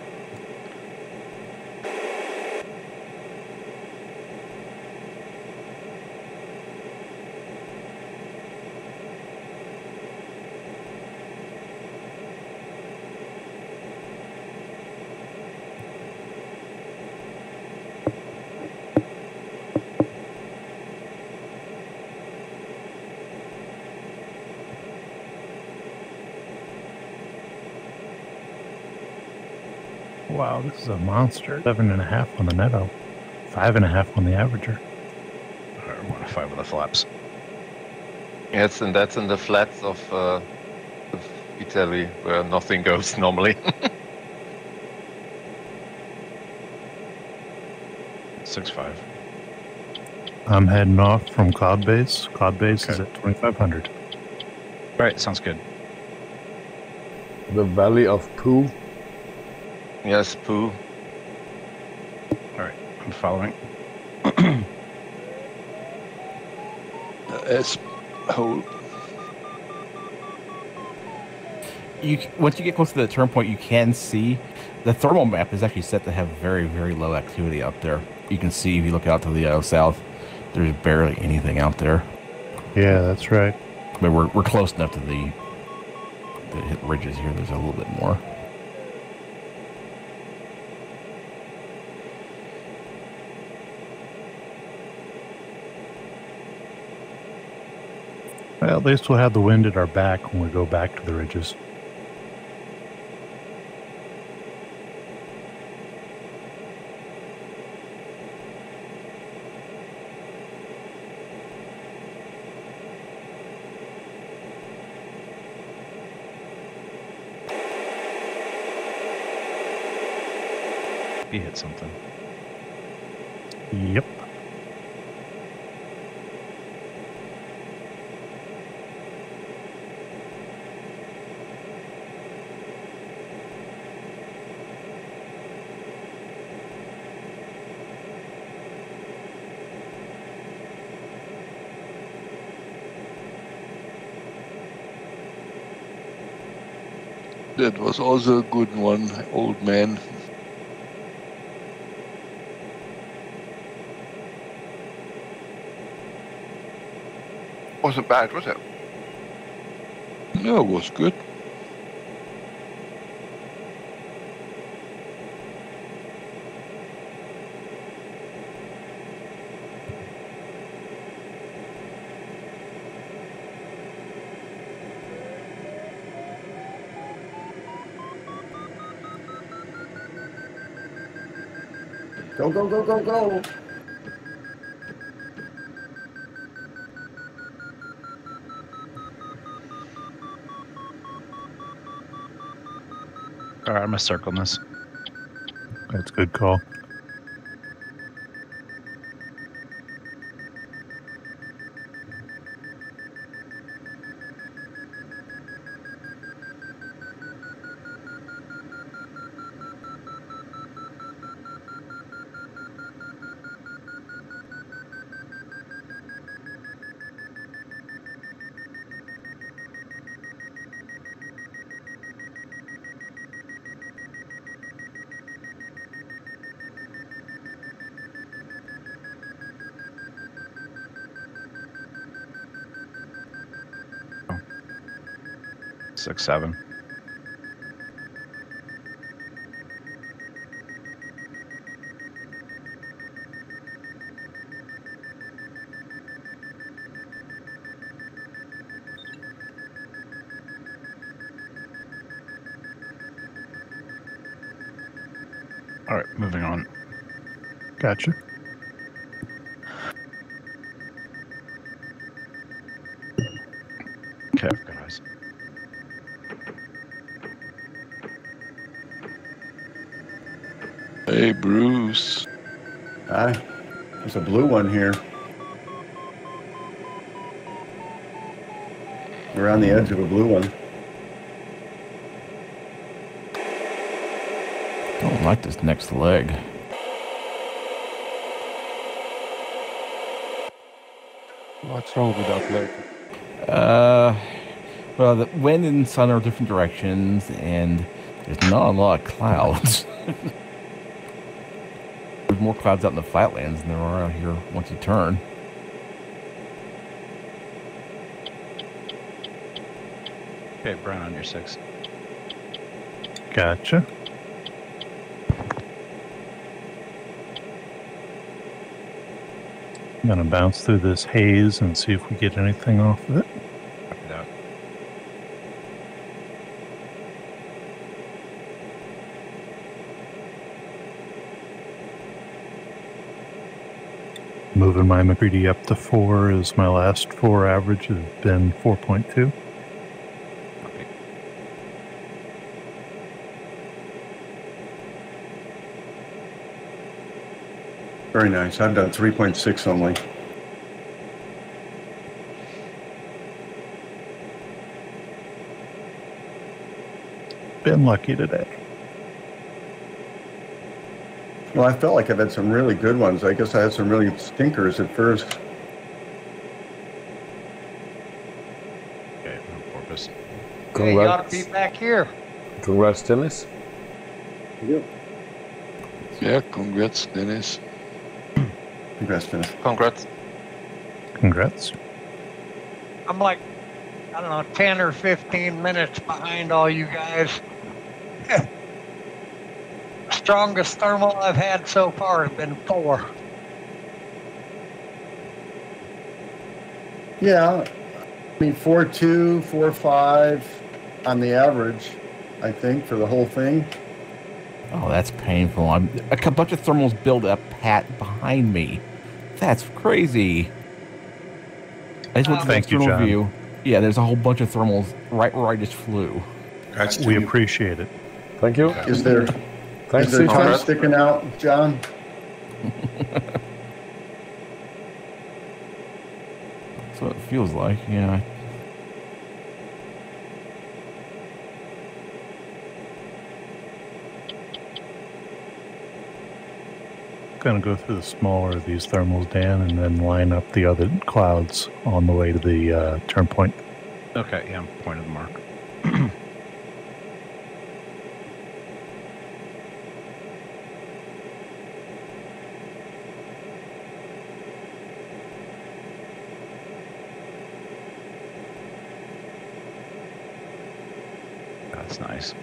Wow, this is a monster. 7.5 on the netto. 5.5 on the averager. All right, 1 to 5 with the flaps. Yes, and that's in the flats of Italy, where nothing goes normally. 6-5. I'm heading off from Cloud Base. Cloud Base is at 2,500. All right, sounds good. The Valley of Pooh. Yes, Pooh. All right, I'm following. Yes, hold. Once you get close to the turn point, you can see the thermal map is actually set to have very, very low activity out there. You can see if you look out to the south, there's barely anything out there. Yeah, that's right. But we're close enough to the hit ridges here. There's a little bit more. Well, at least we'll have the wind at our back when we go back to the ridges. You hit something. Yep. That was also a good one, old man. Wasn't bad, was it? No, it was good. Go, go, go, go, go. All right, I'm gonna circle this. That's a good call. 6, 7. All right, moving on. Gotcha. Okay, I've got eyes. Hey, Bruce. Hi. There's a blue one here. We're on the edge of a blue one. Don't like this next leg. What's wrong with that leg? Well, the wind and sun are different directions, and there's not a lot of clouds. There's more clouds out in the flatlands than there are out here once you turn. Okay, Brian, on your 6. Gotcha. I'm gonna bounce through this haze and see if we get anything off of it. Copy that. Moving my McCready up to 4 as my last 4 average has been 4.2. Copy. Very nice. I've done 3.6 only. Been lucky today. Well, I felt like I've had some really good ones. I guess I had some really stinkers at first. Okay, no porpoise. Hey, you ought to be back here. Congrats, Dennis. Yep. Yeah, congrats, Dennis. Congrats, Dennis. Congrats. Congrats. I'm like, I don't know, 10 or 15 minutes behind all you guys. Strongest thermal I've had so far has been 4. Yeah, I mean 4.2, 4.5 on the average, I think, for the whole thing. Oh, that's painful. A bunch of thermals build up pat behind me. That's crazy. I just went to the Thank you, external John. view. Yeah, there's a whole bunch of thermals right where I just flew. We appreciate it. Thank you. Is there Thanks, tongue Congrats. sticking out, John? That's what it feels like, yeah. Gonna go through the smaller of these thermals, Dan, and then line up the other clouds on the way to the turn point. Okay, yeah, I'm point of the mark. That's nice.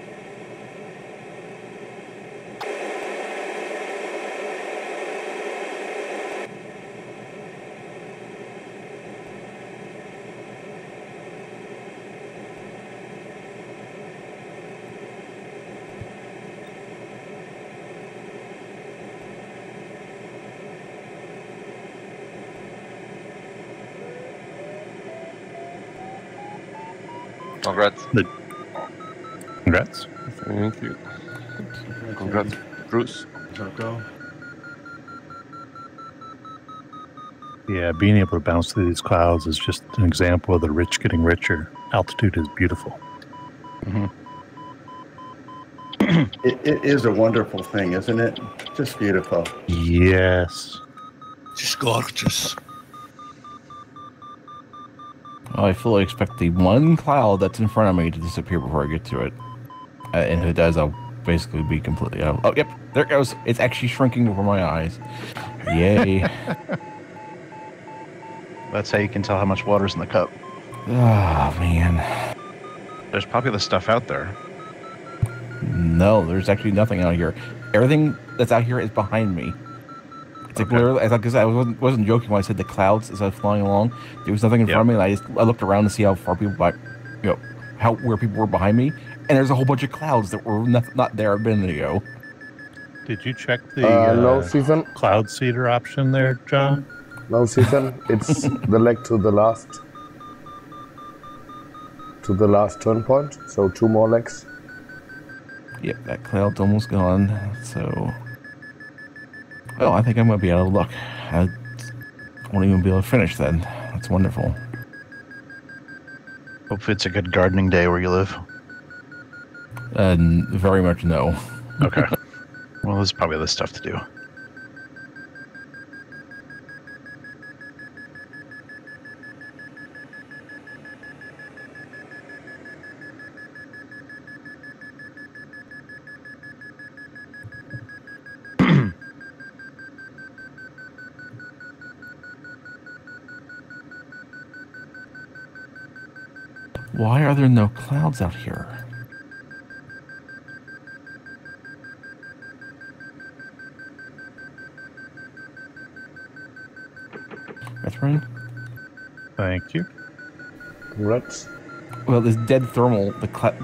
Congrats. Congrats. Thank you. Congrats, Bruce. Go. Yeah, being able to bounce through these clouds is just an example of the rich getting richer. Altitude is beautiful. Mm-hmm. It is a wonderful thing, isn't it? Just beautiful. Yes. Just gorgeous. I fully expect the one cloud that's in front of me to disappear before I get to it. And if it does, I'll basically be completely out. Oh, yep, there it goes. It's actually shrinking before my eyes. Yay. That's how you can tell how much water's in the cup. Oh, man. There's popular stuff out there. No, there's actually nothing out here. Everything that's out here is behind me. It's like literally, I wasn't joking when I said the clouds as I was flying along. There was nothing in front of me, and I looked around to see how far people, where people were behind me, and there's a whole bunch of clouds that were not there a minute ago. Did you check the no, Stephen. cloud seeder option there, John? No, Stephen. It's the leg to the last turn point. So 2 more legs. Yep, that cloud's almost gone. So, well, I think I'm gonna be out of luck. I won't even be able to finish then. That's wonderful. Hopefully, it's a good gardening day where you live. Very much no. Okay. Well, there's probably other stuff to do. Why are there no clouds out here? Veteran? Thank you. Congrats. Well, this dead thermal,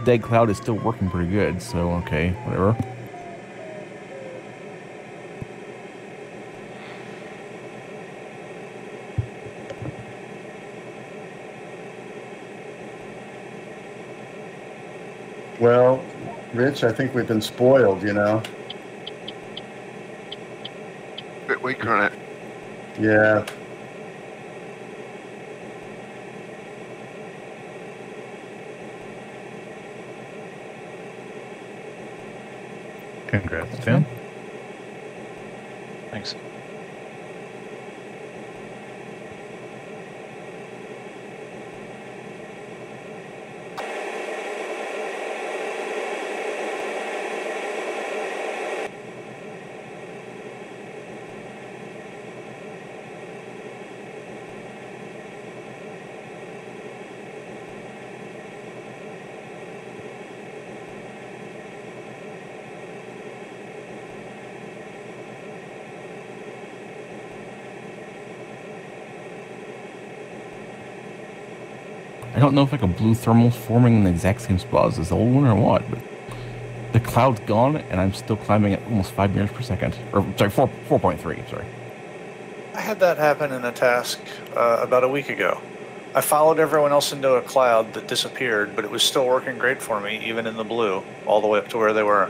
dead cloud is still working pretty good, so okay, whatever. Well, Rich, I think we've been spoiled, you know? Bit weaker on it. Yeah. Congrats, Tim. Thanks. I don't know if like a blue thermal's forming in the exact same spot as this old one or what, but the cloud's gone and I'm still climbing at almost 5 meters per second. Or, sorry, 4.3, sorry. I had that happen in a task about a week ago. I followed everyone else into a cloud that disappeared, but it was still working great for me, even in the blue, all the way up to where they were.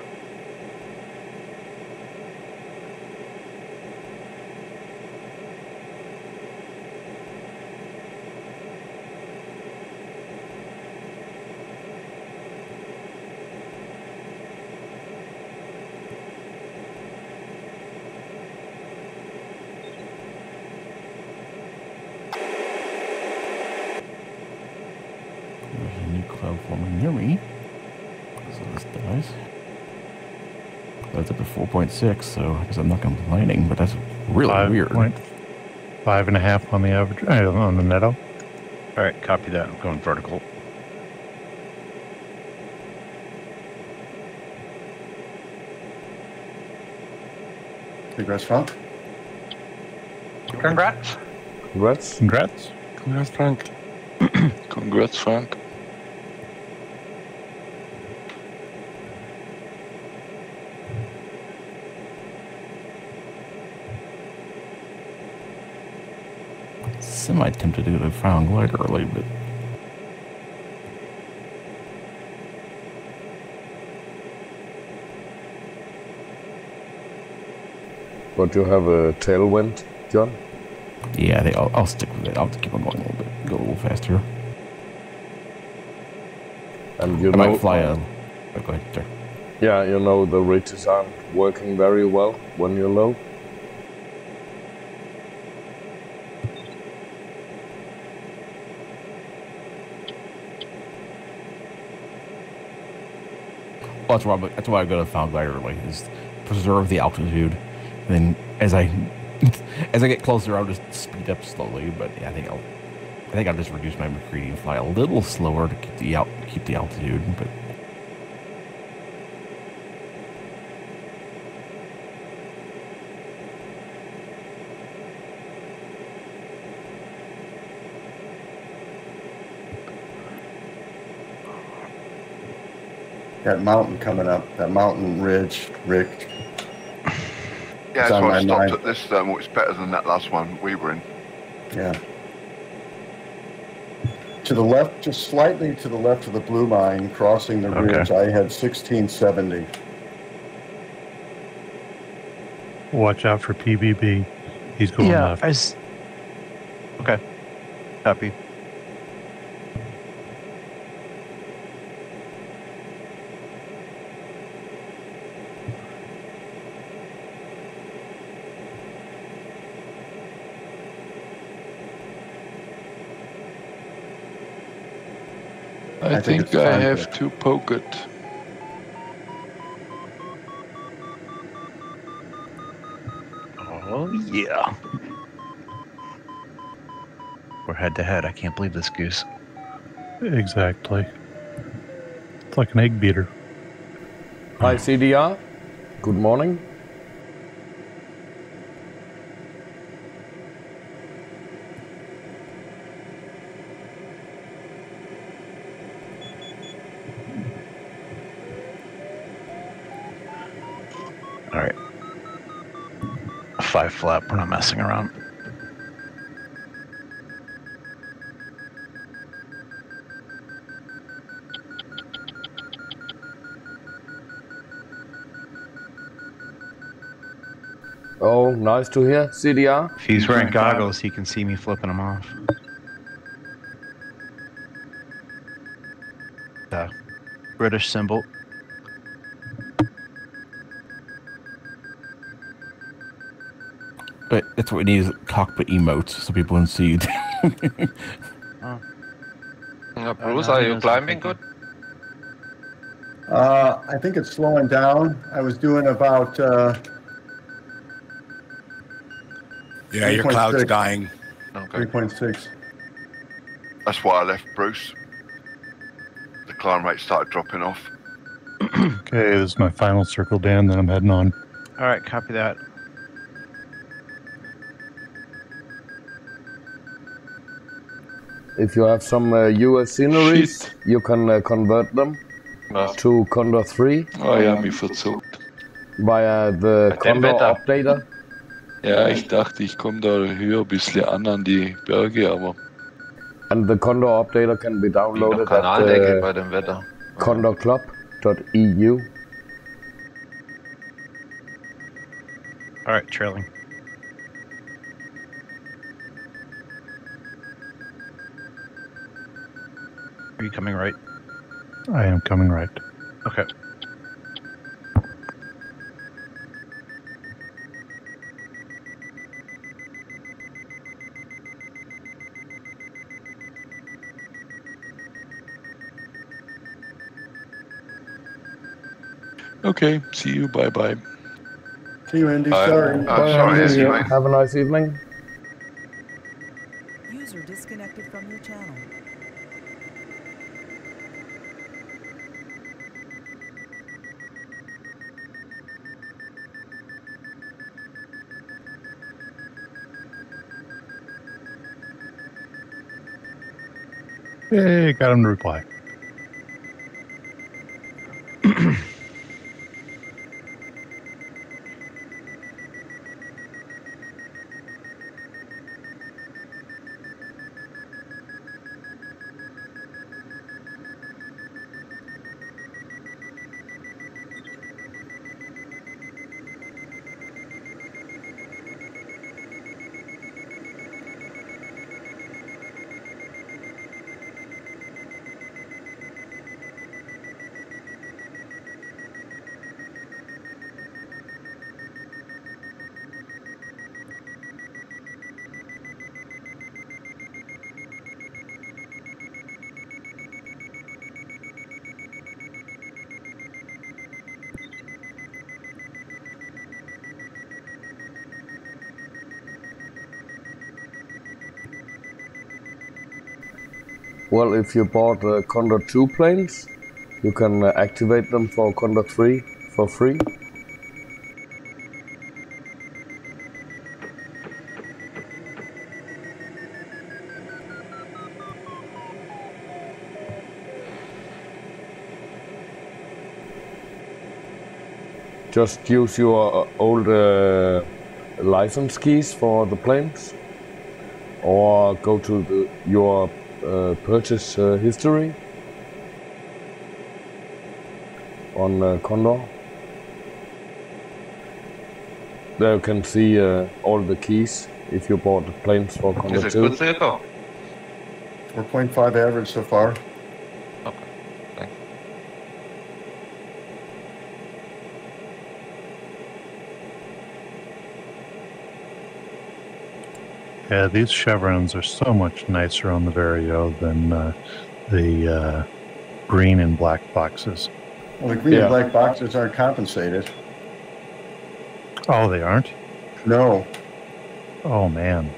There's a new cloud forming near me. So this dies. That's up to 4.6, so I guess I'm not complaining, but that's really weird. 5.5 on the average, on the netto. All right, copy that. I'm going vertical. Congrats, Frank. Congrats. Congrats. Congrats. Congrats, Frank. Congrats, Frank. Semi-tempted to do the final glide early, but But you have a tailwind, John? yeah, I'll stick with it. I'll have to keep on going a little bit, go a little faster. And you I know, might fly a... Oh, go ahead, sir. yeah, you know the ridges aren't working very well when you're low. Well, that's why I go to final glide early, is preserve the altitude. And then as I get closer, I'll just speed up slowly. But yeah, I think think I'll just reduce my McCready and fly a little slower to keep the altitude, but. That mountain coming up, that mountain ridge, Rick. Yeah, so I stopped at this thermal. It's better than that last one we were in. Yeah. To the left, just slightly to the left of the blue line, crossing the ridge, I had 1670. Watch out for PBB. He's going left. Okay. Copy. I think I have to poke it. Oh, yeah. We're head to head. I can't believe this, Goose. Exactly. It's like an egg beater. Hi, CDR. Good morning. All right. 5 flap. We're not messing around. Oh, nice to hear, CDR. If he's wearing goggles, he can see me flipping them off. The British symbol. But that's what we need is cockpit emotes so people can see it. Bruce, are you climbing good? I think it's slowing down. I was doing about... yeah, your cloud's dying. Okay. 3.6. That's why I left Bruce. The climb rate started dropping off. Okay, this is my final circle, Dan, then I'm heading on. All right, copy that. If you have some US sceneries, you can convert them to Condor3. Oh ja, mich verzuckt. Via the Condor Updater. Ja, ich dachte, ich komme da höher ein bisschen an die Berge, aber... And the Condor Updater can be downloaded Kanaldecke bei dem Wetter. condorclub.eu. All right, trailing. Are you coming right? I am coming right. Okay. Okay, see you, bye-bye. See you, Andy. Sorry. Sorry, Andy. Andy. Have a nice evening. User disconnected from your channel. Hey, got him to reply. Well, if you bought Condor 2 planes, you can activate them for Condor 3 for free. Just use your old license keys for the planes, or go to your purchase history on Condor. There you can see all the keys if you bought the planes for Condor 2. Is it good vehicle? 4.5 average so far. Okay, thanks. Yeah, these chevrons are so much nicer on the Vario than the green and black boxes. Well, the green and black boxes aren't compensated. Oh, they aren't? No. Oh, man.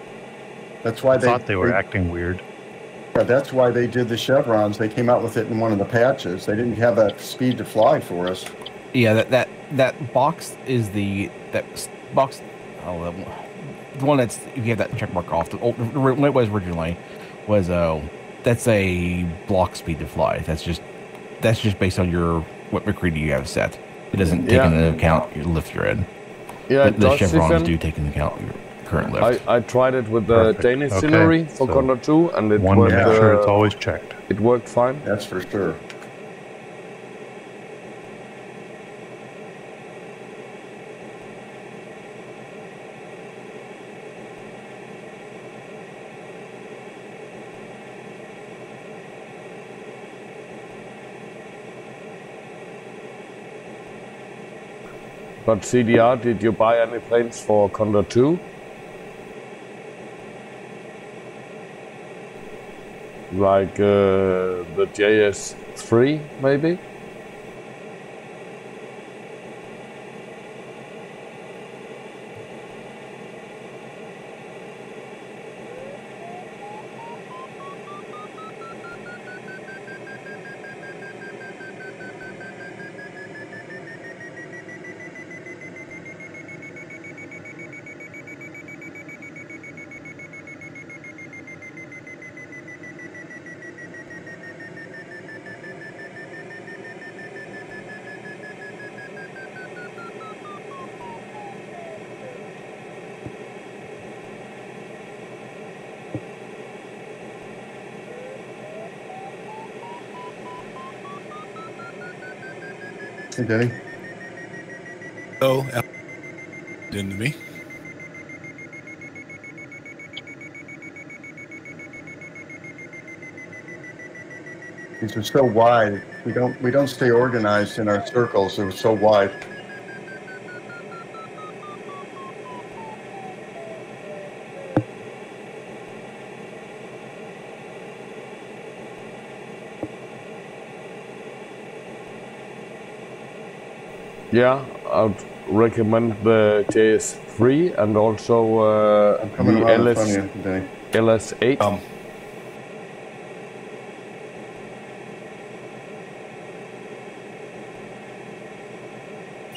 That's why I thought they were acting weird. Yeah, that's why they did the chevrons. They came out with it in one of the patches. They didn't have that speed to fly for us. Yeah, that box is the box. Oh, the one that's if you have that check mark off. What it was originally was that's a block speed to fly. That's just based on what McCready you have set. It doesn't take into account your lift you're in. Yeah, the chevrons do take into account your current lift. I tried it with the Danish scenery for Condor 2, and it worked. Make sure it's always checked. It worked fine. That's for sure. But CDR, did you buy any planes for Condor 2? Like the JS3, maybe? Hey, Denny. Oh, into me. These are so wide. We don't stay organized in our circles. They're so wide. Yeah, I'd recommend the JS3 and also the LS8.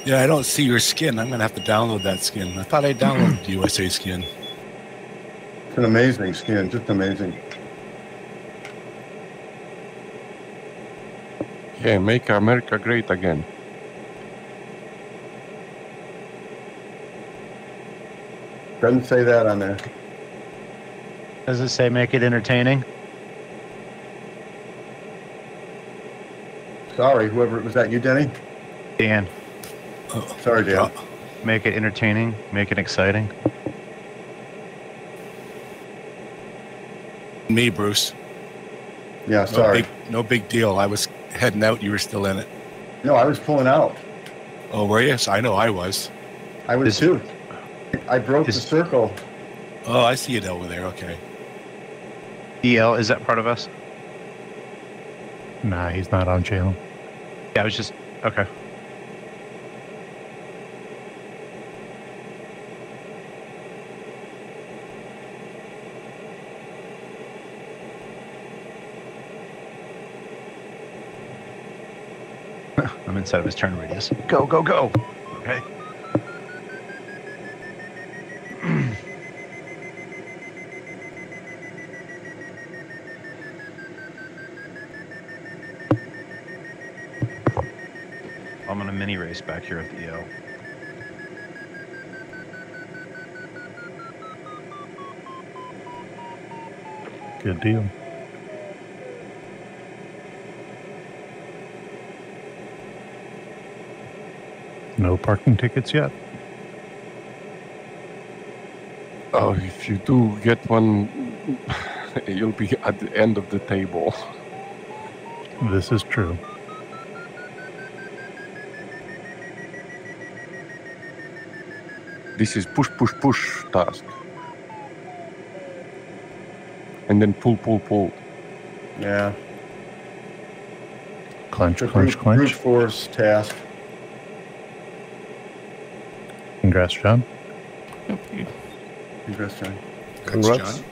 Yeah, I don't see your skin. I'm going to have to download that skin. I thought I downloaded the USA skin. It's an amazing skin, just amazing. Yeah, make America great again. Doesn't say that on there. Does it say make it entertaining? Sorry, whoever was that, you, Denny? Dan. Oh, sorry, Dan. Make it entertaining. Make it exciting. Me, Bruce. Yeah, sorry. No big deal. I was heading out. You were still in it. No, I was pulling out. Oh, were you? I know I was. I was too. I broke the circle. Oh, I see it over there. Okay. EL, is that part of us? Nah, he's not on channel. Yeah, I was just... Okay. I'm inside of his turn radius. Go, go, go. Okay. I'm on a mini race back here at the L. Good deal. No parking tickets yet. Oh, if you do get one, you'll be at the end of the table. This is true. This is push, push, push task. And then pull, pull, pull. Yeah. Clench, The clench, brute clench. force task. Congrats, John. Congrats, John. Congrats.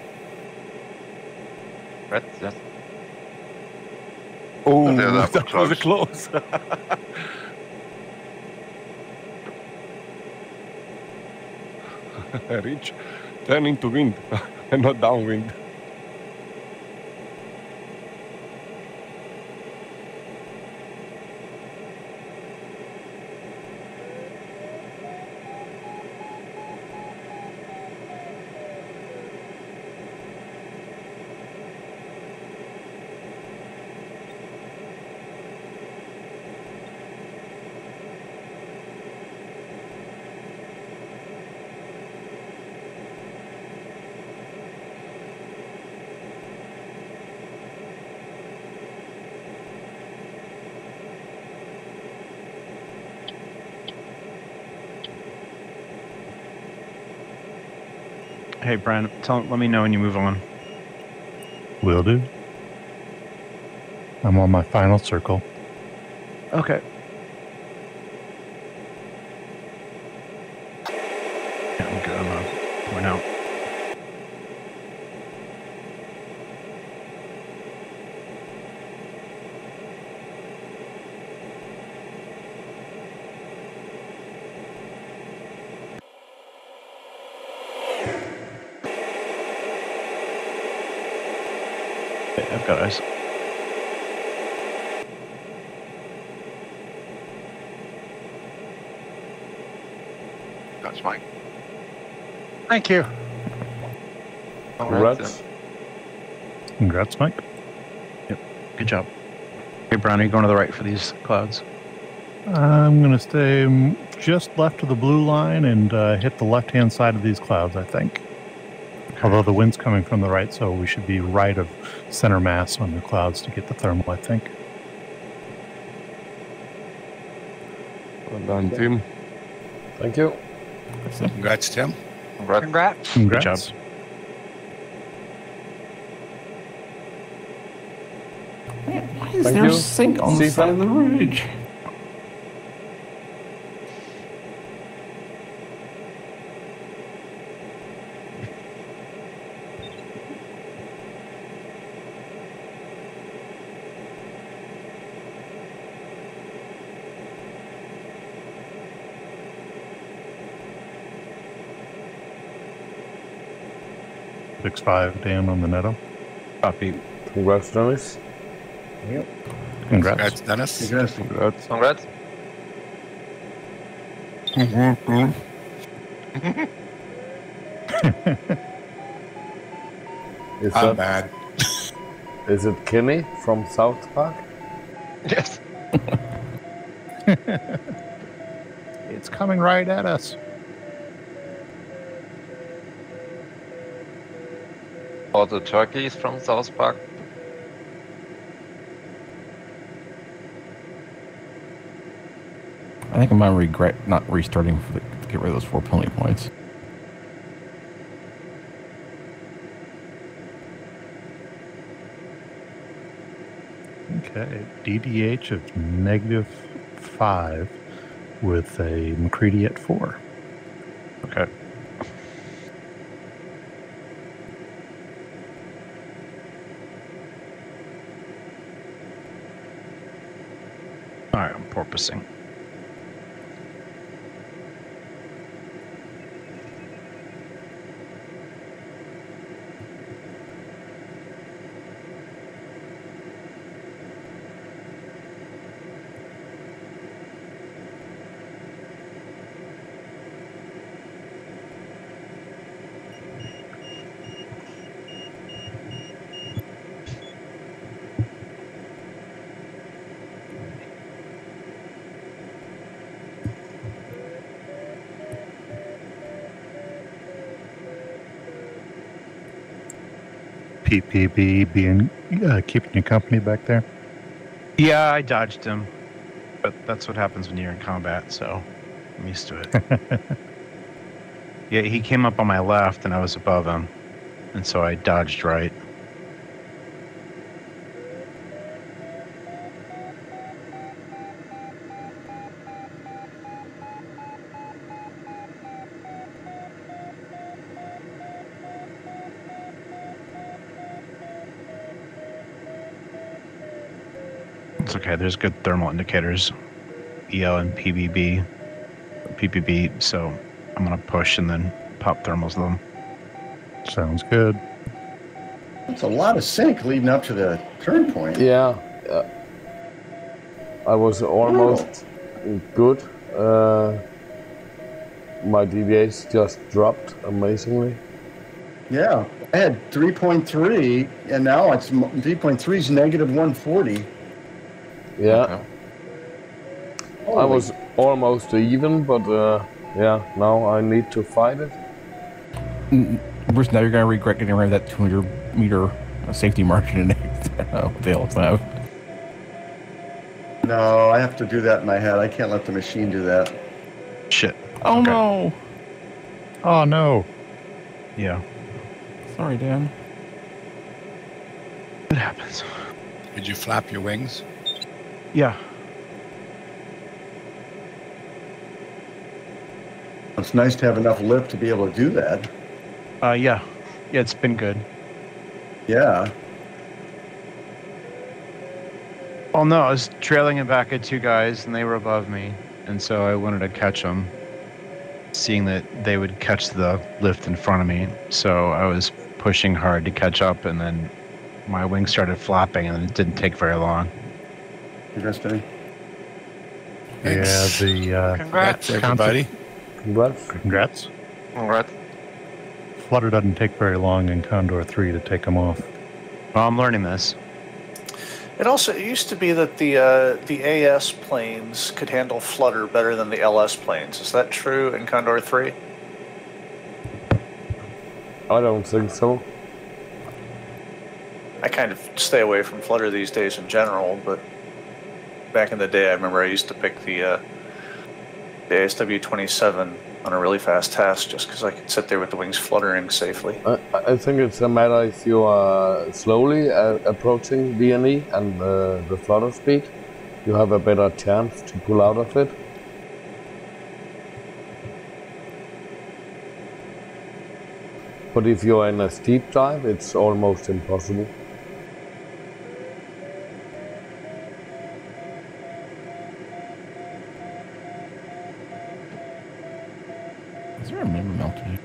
Congrats, yes. Oh, Yeah, that was that was close. Reach, turn into wind and not downwind. Hey, Brian, let me know when you move on. Will do. I'm on my final circle. Okay. Yeah, I'm good. I'm point out. Okay, I've got eyes. That's Mike. Thank you. Congrats. Congrats, Mike. Yep. Good job. Hey, Brian, are you going to the right for these clouds? I'm going to stay just left of the blue line and hit the left-hand side of these clouds, I think. Although the wind's coming from the right, so we should be right of center mass on the clouds to get the thermal, I think. Well done, Tim. Thank you. Congrats, Tim. Congrats. Congrats. Good job. Why is Thank there you. sink on the side of the ridge? Six 5 Dan on the netto. Copy. Congrats, Dennis. Yep. Congrats. Congrats, Dennis. Congrats. Congrats. Congrats. I'm bad. Is it Kenny from South Park? Yes. It's coming right at us. Or the turkeys from South Park. I think I might regret not restarting to get rid of those 4 penalty points. Okay. DDH of -5 with a McCready at 4. Okay. All right, I'm porpoising. PPB being keeping you company back there. Yeah, I dodged him, but that's what happens when you're in combat, so I'm used to it. Yeah, he came up on my left and I was above him, and so I dodged right. It's okay, there's good thermal indicators, EL and PBB, so I'm gonna push and then pop thermals to them. Sounds good. It's a lot of sync leading up to the turn point. Yeah. I was almost good. My DVAs just dropped amazingly. Yeah, I had 3.3, and now it's 3.3 is negative 140. Yeah. Holy. I was almost even, but yeah, now I need to fight it. Bruce, now you're going to regret getting around that 200-meter safety margin in the L5. No, I have to do that in my head. I can't let the machine do that. Shit. Oh, Okay. no. Oh no. Yeah, Sorry, Dan. it happens. Did you flap your wings? Yeah. It's nice to have enough lift to be able to do that. Yeah, it's been good. Yeah. Well, no, I was trailing it back at two guys, and they were above me, and so I wanted to catch them, seeing that they would catch the lift in front of me. So I was pushing hard to catch up, and then my wings started flapping, and it didn't take very long. Interesting. Yeah, the Congrats. everybody. Congrats. All right. Flutter doesn't take very long in Condor 3 to take them off. Well, I'm learning this. It used to be that the AS planes could handle flutter better than the LS planes. Is that true in Condor 3? I don't think so. I kind of stay away from flutter these days in general, but back in the day, I remember I used to pick the ASW-27 on a really fast task just because I could sit there with the wings fluttering safely. I think it's a matter if you are slowly approaching VNE and the flutter speed, you have a better chance to pull out of it. But if you're in a steep dive, it's almost impossible. Is there a minimum altitude?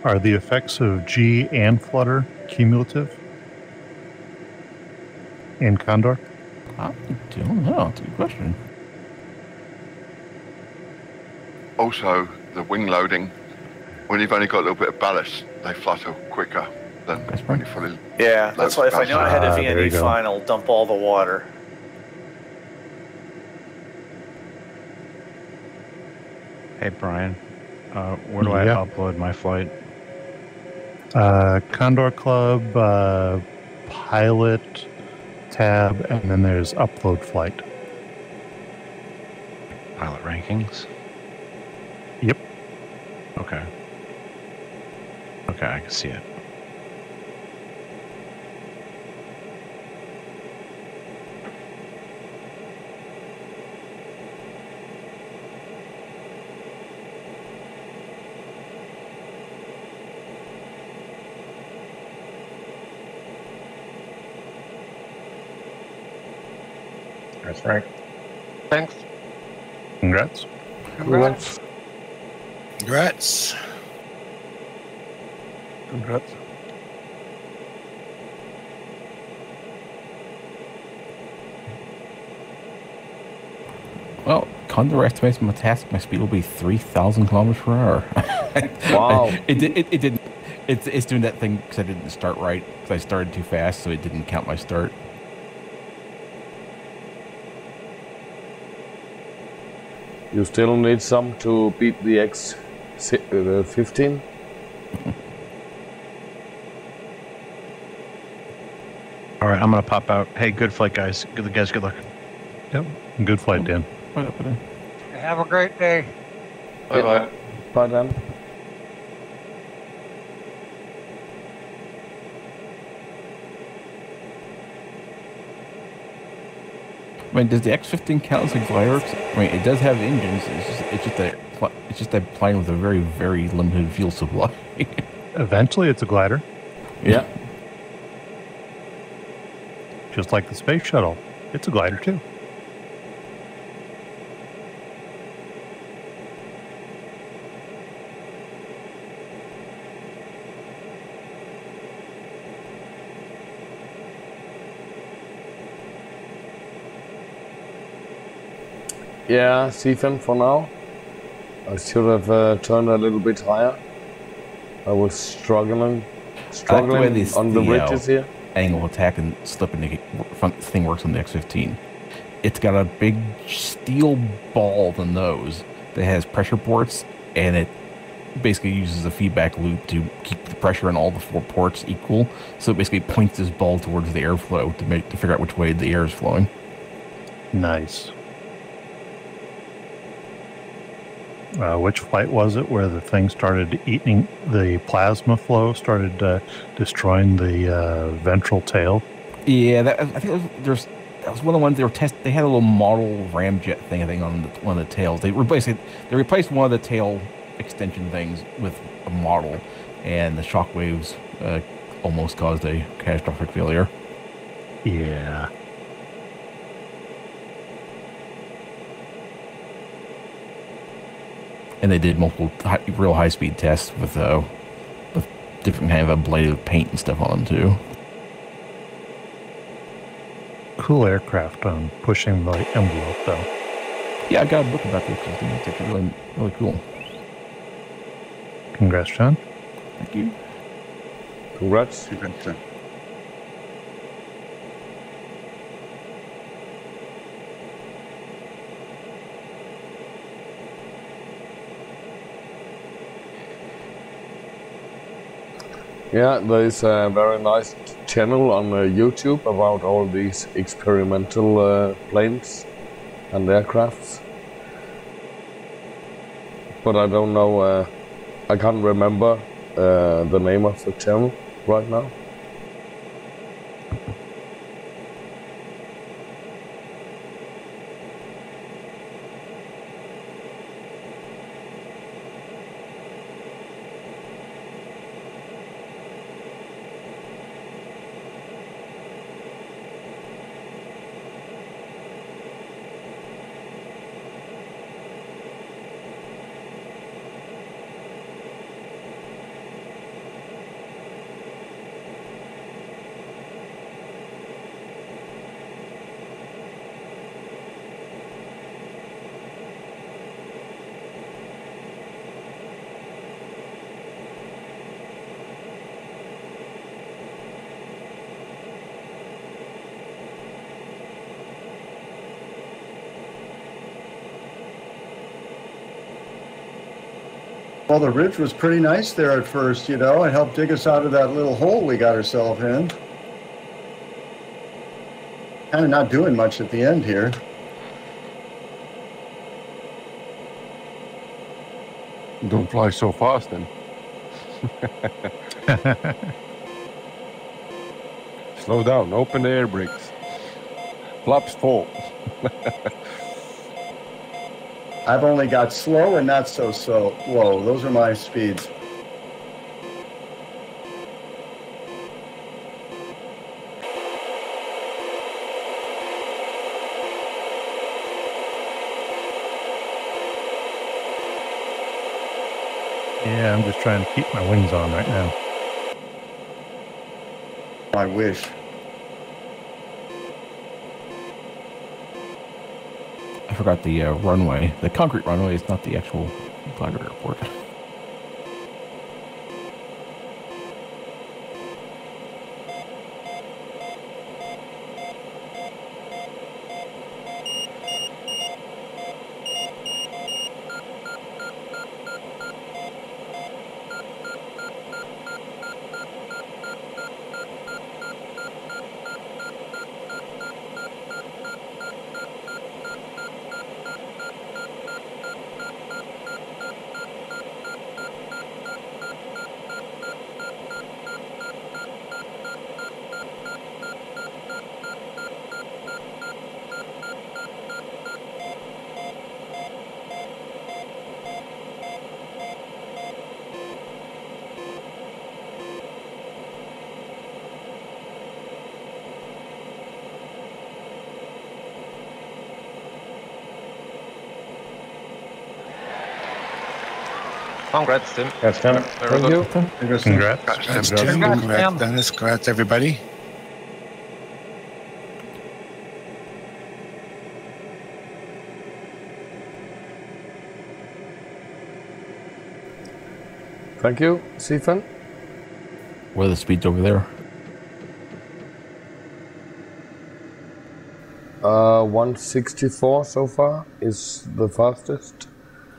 Are the effects of G and flutter cumulative in Condor? I don't know. It's a good question. Also, the wing loading, when you've only got a little bit of ballast, they flutter quicker than when you fully. Yeah, that's why if I knew I had a there you VNE go. final, dump all the water. Hey, Brian, where do I Yeah. upload my flight? Condor Club, pilot, tab, and then there's upload flight. Pilot rankings? Yep. Okay. Okay, I can see it. That's right. Thanks. Congrats. Congrats. Congrats. Congrats. Well, Condor estimates my speed will be 3,000 kilometers per hour. Wow. It didn't. It's doing that thing because I didn't start right. Because I started too fast, so it didn't count my start. You still need some to beat the X15? All right, I'm gonna pop out. Hey, good flight, guys. Good luck. Yep. Good flight, Dan. Have a great day. Bye-bye. Bye then. I mean, does the X-15 count as a glider? I mean, it does have engines. It's just a plane with a very, very limited fuel supply. Eventually, it's a glider. Yeah. Just like the space shuttle. It's a glider, too. Yeah, Stephen, for now. I should have turned a little bit higher. I was struggling on the ridges here. Angle attack and slip and thing works on the X-15. It's got a big steel ball in the nose that has pressure ports, and it basically uses a feedback loop to keep the pressure in all the 4 ports equal. So it basically points this ball towards the airflow to figure out which way the air is flowing. Nice. Which flight was it where the thing started eating the plasma flow, started destroying the ventral tail? Yeah, I think that was one of the ones they were testing. They had a little model ramjet thing, I think, on one of the tails. They replaced one of the tail extension things with a model, and the shock waves almost caused a catastrophic failure. Yeah. And they did multiple real high-speed tests with different kind of ablative paint and stuff on them too. Cool aircraft on pushing the envelope, though. Yeah, I got a book about this. I think it's actually really, really cool. Congrats, John. Thank you. Congrats. Yeah, there is a very nice channel on YouTube about all these experimental planes and aircrafts. But I don't know, I can't remember the name of the channel right now. Well, the ridge was pretty nice there at first, you know. It helped dig us out of that little hole we got ourselves in. Kind of not doing much at the end here. Don't fly so fast then. Slow down, open the air brakes. Flaps full. I've only got slow and not so low. Those are my speeds. Yeah, I'm just trying to keep my wings on right now. I wish. I forgot the runway. The concrete runway is not the actual glider airport. Congrats, Tim. Yes, Tim. Very Thank good. you. Congrats. Congrats, Tim. Congrats, Dennis. Congrats, everybody. Thank you, Stephen. What are the speeds over there? 164 so far is the fastest.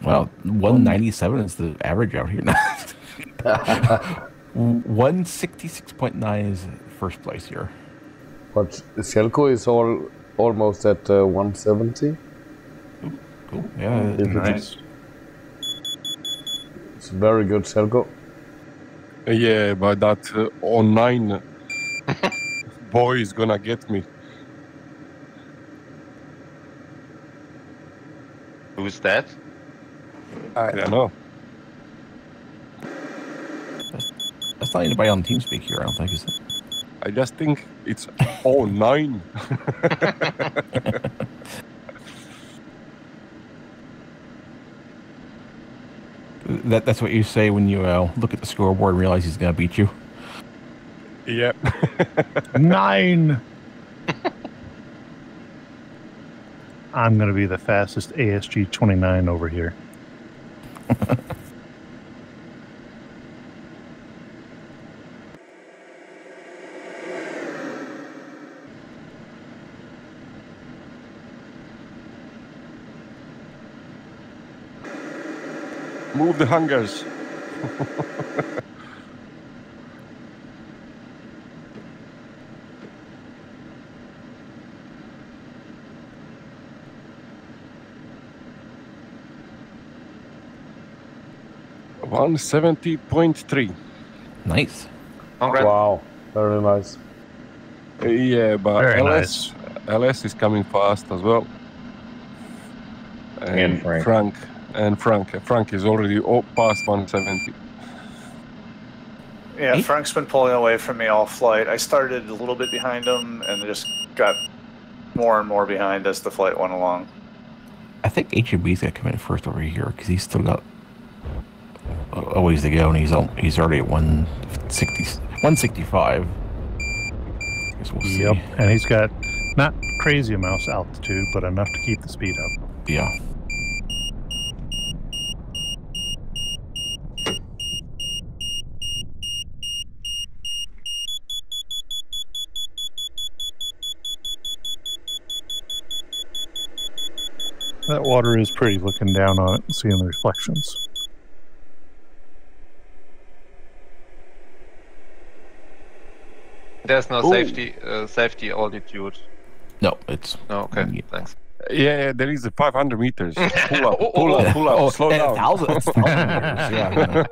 Wow, 197 is the average out here now. 166.9 is first place here. But Shelko is almost at 170. Cool. Yeah, Nice. It's very good, Shelko. Yeah, but that 09 boy is gonna get me. Who's that? I don't know. That's not anybody on TeamSpeak here, I don't think, is it? I just think it's 09. That's what you say when you look at the scoreboard and realize he's going to beat you. Yep. 9. I'm going to be the fastest ASG 29 over here. Move the hangars. $170.3. Nice. Congrats. Wow, very nice. Yeah, but Very LS is coming fast as well. And Frank. Frank is already past 170. Yeah, Frank's been pulling away from me all flight. I started a little bit behind him and just got more and more behind as the flight went along. I think HMB's got to come in first over here because he's still got a ways to go, and he's already at 165. Guess we'll see. Yep, and he's got not crazy amounts of altitude, but enough to keep the speed up. Yeah. That water is pretty, looking down on it and seeing the reflections. There's no safety altitude. No, it's... Oh, okay, thanks. Yeah, there is 500 meters. Pull up, slow down. 1,000 meters, yeah.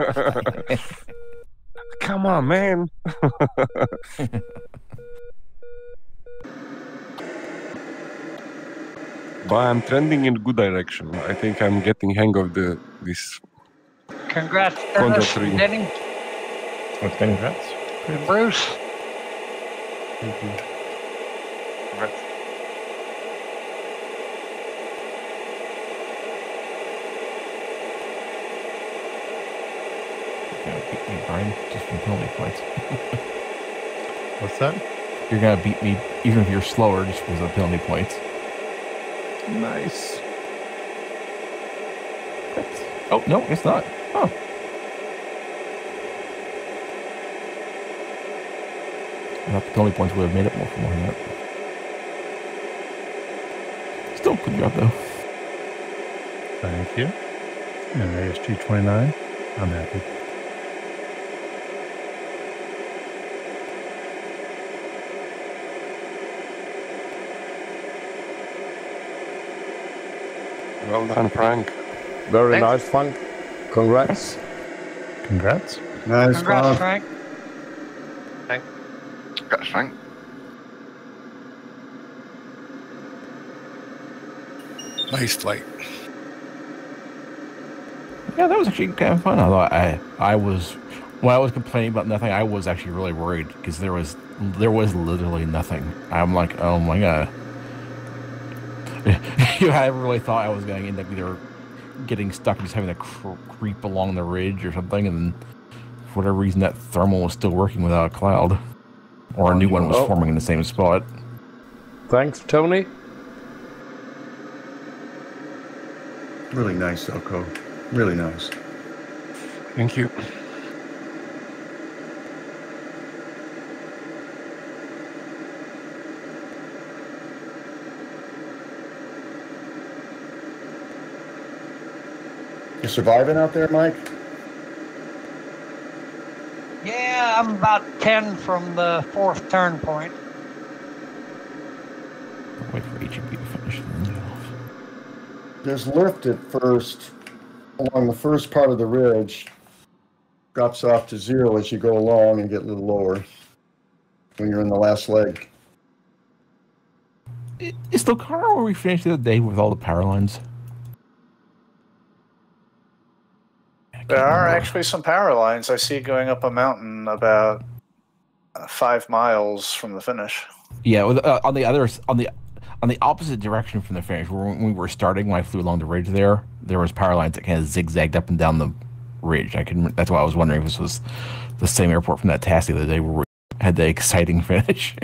Come on, man. But I'm trending in good direction. I think I'm getting hang of this. Congrats, Condor3. Dennis, Denny, Congrats. and Bruce. Thank you. Congrats. gonna beat me, Brian, just from penalty points. What's that? You're gonna beat me even if you're slower, just because of penalty points. Nice. Oh no, it's not. Oh. I thought the penalty points would have made it more for more than that. Still good job though. Thank you. And ASG 29, I'm happy. Well done, Frank. Very nice, Frank. Congrats. Congrats. Nice, Congrats, Frank. Frank. Congrats, Frank. Nice flight. Yeah, that was actually kind of fun. I thought I was when I was complaining about nothing, I was actually really worried because there was literally nothing. I'm like, oh my god. I really thought I was going to end up either getting stuck and just having to creep along the ridge or something, and then for whatever reason that thermal was still working without a cloud, or a new one was forming in the same spot. Thanks, Tony. Really nice, Elko. Really nice. Thank you. You surviving out there, Mike? Yeah, I'm about 10 from the 4th turn point. I'll wait for HEB to finish and then get off. There's lift at first along the first part of the ridge. Drops off to 0 as you go along and get a little lower when you're in the last leg. Is the car where we finished the other day with all the power lines? There are actually some power lines. I see going up a mountain about 5 miles from the finish. Yeah, on the opposite direction from the finish, when we were starting, when I flew along the ridge there was power lines that kind of zigzagged up and down the ridge. That's why I was wondering if this was the same airport from that task the other day where we had the exciting finish.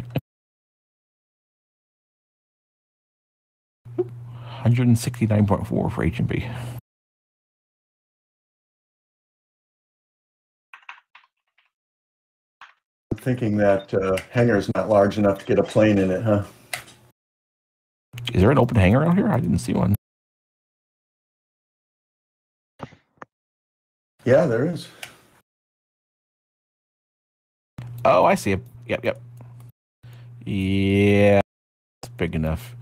169.4 for H&B. I'm thinking that hangar is not large enough to get a plane in it, huh? Is there an open hangar out here? I didn't see one. Yeah, there is. Oh, I see it. Yep. Yeah, it's big enough.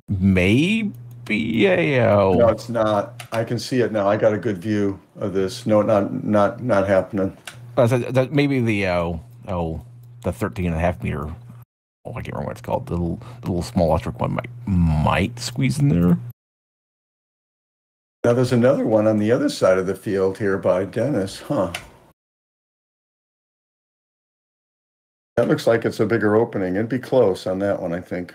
Maybe No, it's not. I can see it now. I got a good view of this. No, not happening. That maybe the 13.5 meter. Oh, I can't remember what it's called. The little small electric one might squeeze in there. Now there's another one on the other side of the field here by Dennis, huh? That looks like it's a bigger opening. It'd be close on that one, I think.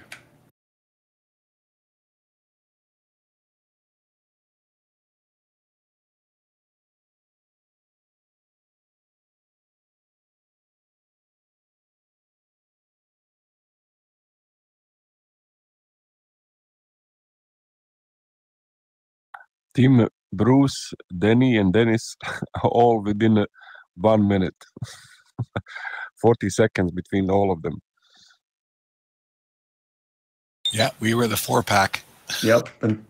Team Bruce, Denny, and Dennis all within 1 minute. 40 seconds between all of them. Yeah, we were the 4-pack. Yep. And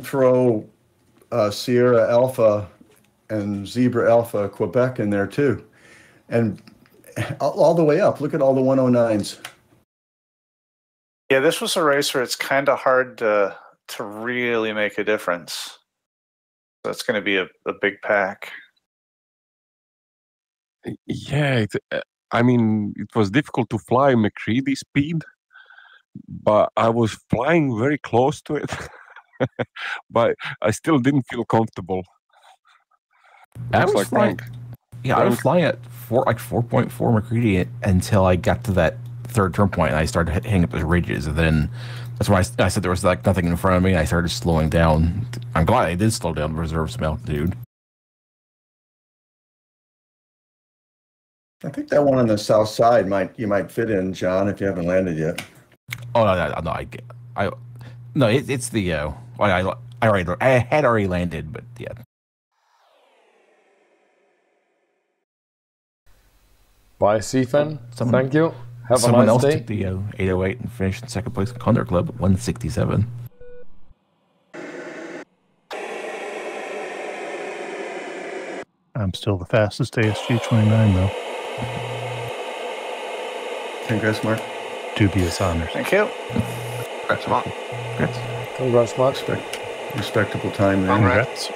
throw Sierra Alpha and Zebra Alpha Quebec in there too. And all the way up. Look at all the 109s. Yeah, this was a race where it's kind of hard to really make a difference. That's going to be a big pack. Yeah, I mean, it was difficult to fly McCready speed, but I was flying very close to it, but I still didn't feel comfortable. I was flying at 4.4 McCready until I got to that third turn point, and I started hitting up those ridges, and then that's why I said there was like nothing in front of me. I started slowing down. I'm glad I did slow down to preserve some altitude. I think that one on the south side you might fit in, John, if you haven't landed yet. Oh no, no, it's the I had already landed, but yeah. Bye, Stephen. Thank you. Have a Someone nice else day. took the 808 and finished in second place at Condor Club at 167. I'm still the fastest ASG 29 though. Congrats, Mark. Dubious honors. Thank you. Congrats, Mark. Congrats, Mark. Respectable time there. Congrats.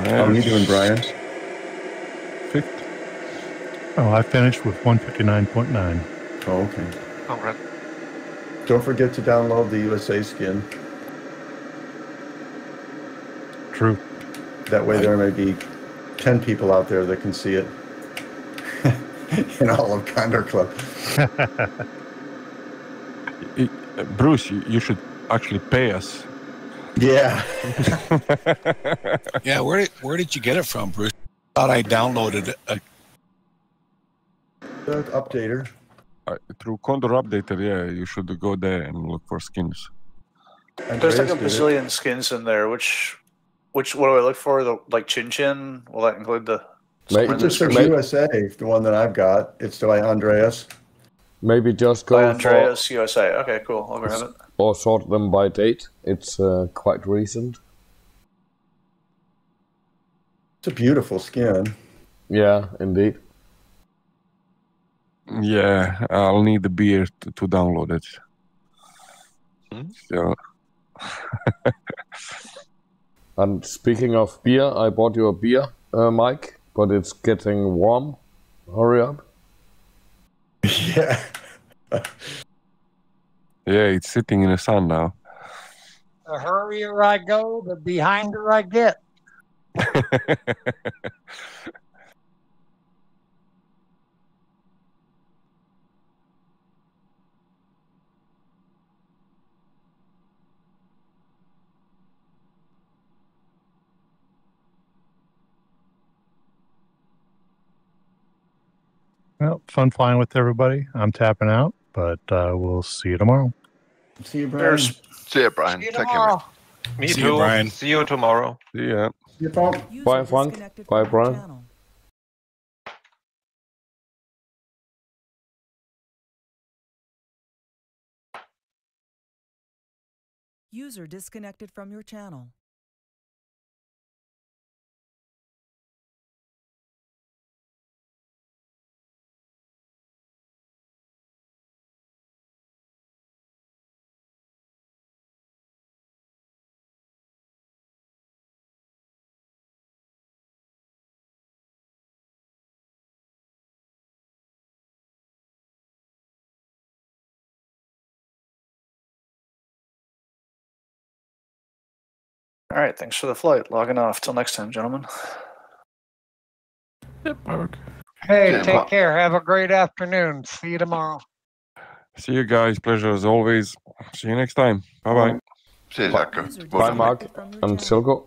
How are you doing, Brian? Fifth. Oh, I finished with 159.9. Oh, okay. Congrats. Don't forget to download the USA skin. True. That way there may be 10 people out there that can see it in all of Condor Club. Bruce, you should actually pay us. Yeah. Yeah, where did you get it from, Bruce? Thought I downloaded a The updater. Through Condor Updater, yeah, you should go there and look for skins. There's like a bazillion skins in there. Which what do I look for? The like Tchin Tchin? Will that include the? It just says USA, the one that I've got. It's by Andreas. Maybe just go By Andreas USA. Okay, cool. I'll grab it. Or sort them by date. It's quite recent. It's a beautiful skin. Yeah, indeed. Yeah, I'll need the beer to download it. So. And speaking of beer, I bought you a beer, Mike, but it's getting warm. Hurry up. Yeah. Yeah, it's sitting in the sun now. The hurrier I go, the behinder I get. Well, fun flying with everybody. I'm tapping out, but we'll see you tomorrow. See you, Brian. See you, Brian. See you Take tomorrow. care. Me See too. you, Brian. See you tomorrow. See ya. You phone. Bye, Frank. Bye, Brian. User disconnected from your channel. All right. Thanks for the flight. Logging off. Till next time, gentlemen. Yep, Mark. Hey, take care. Have a great afternoon. See you tomorrow. See you guys. Pleasure as always. See you next time. Bye-bye. See you, Zachary. Bye, Mark. And Silko.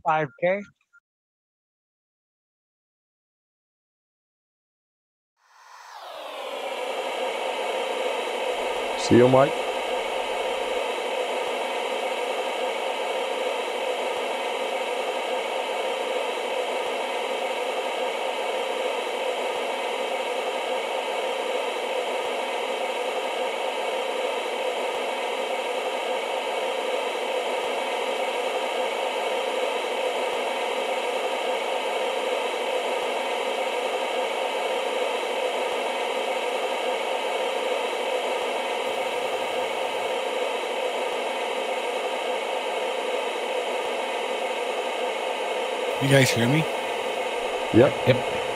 5K. See you, Mike. You guys hear me? Yep.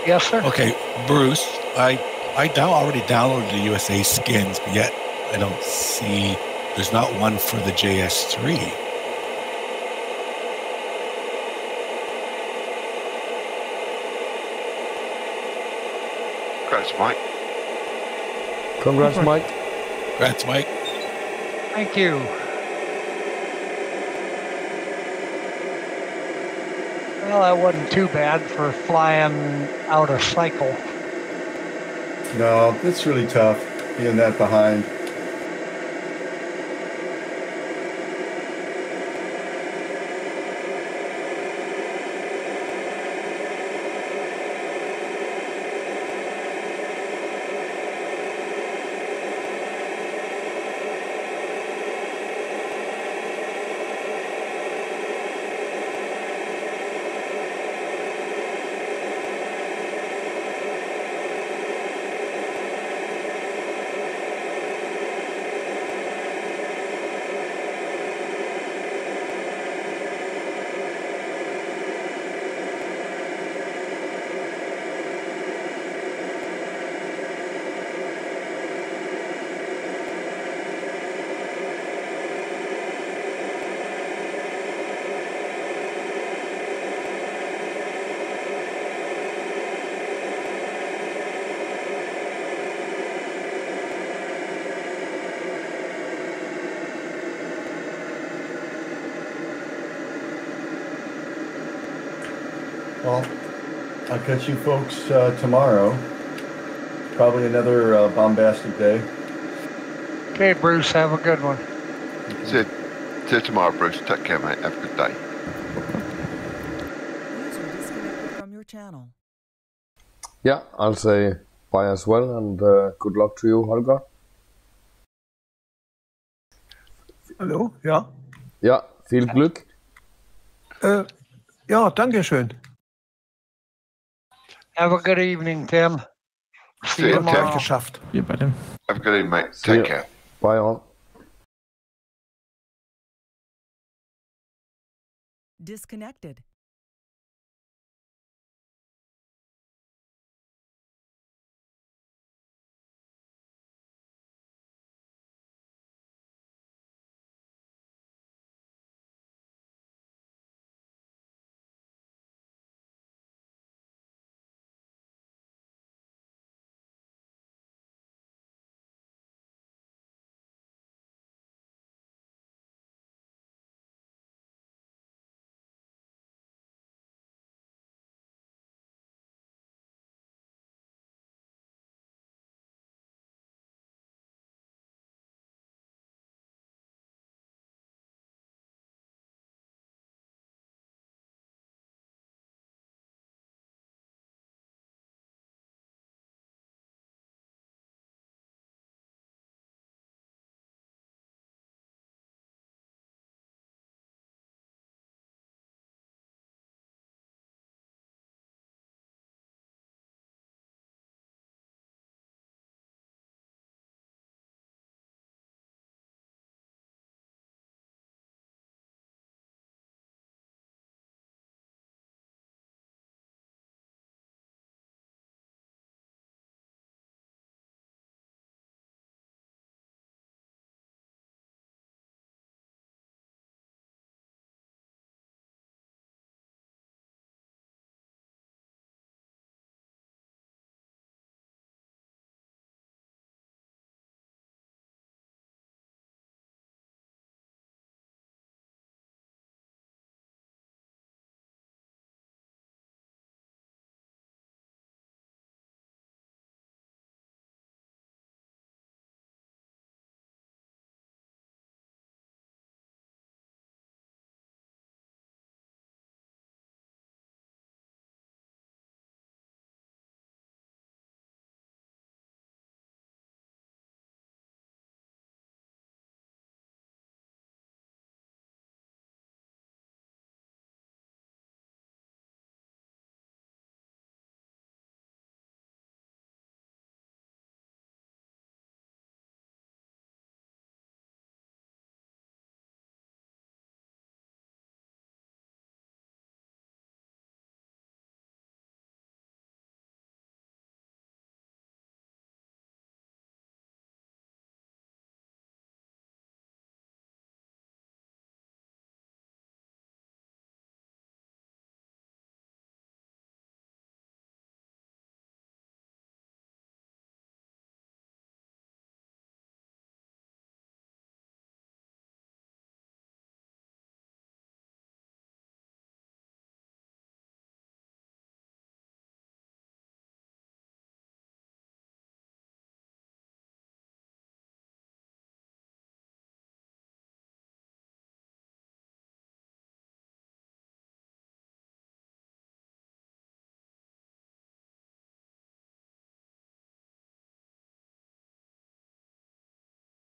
Yes, sir. Okay, Bruce, I already downloaded the USA skins, but yet I don't see, there's not one for the JS3. Congrats, Mike. Congrats, Mike. Congrats, Mike. Thank you. Well, that wasn't too bad for flying out a cycle. No, it's really tough being that behind. Well, I'll catch you folks tomorrow. Probably another bombastic day. Okay, Bruce, have a good one. See you tomorrow, Bruce. Take care, mate. Have a good day. User disconnected from your channel. Yeah, I'll say bye as well, and good luck to you, Holger. Hallo, ja? Ja, viel Glück. Ja, danke schön. Have a good evening, Tim. See you tomorrow. Geschafft. Wir beide. Have a good evening, mate. See you. Take care. Bye all. Disconnected.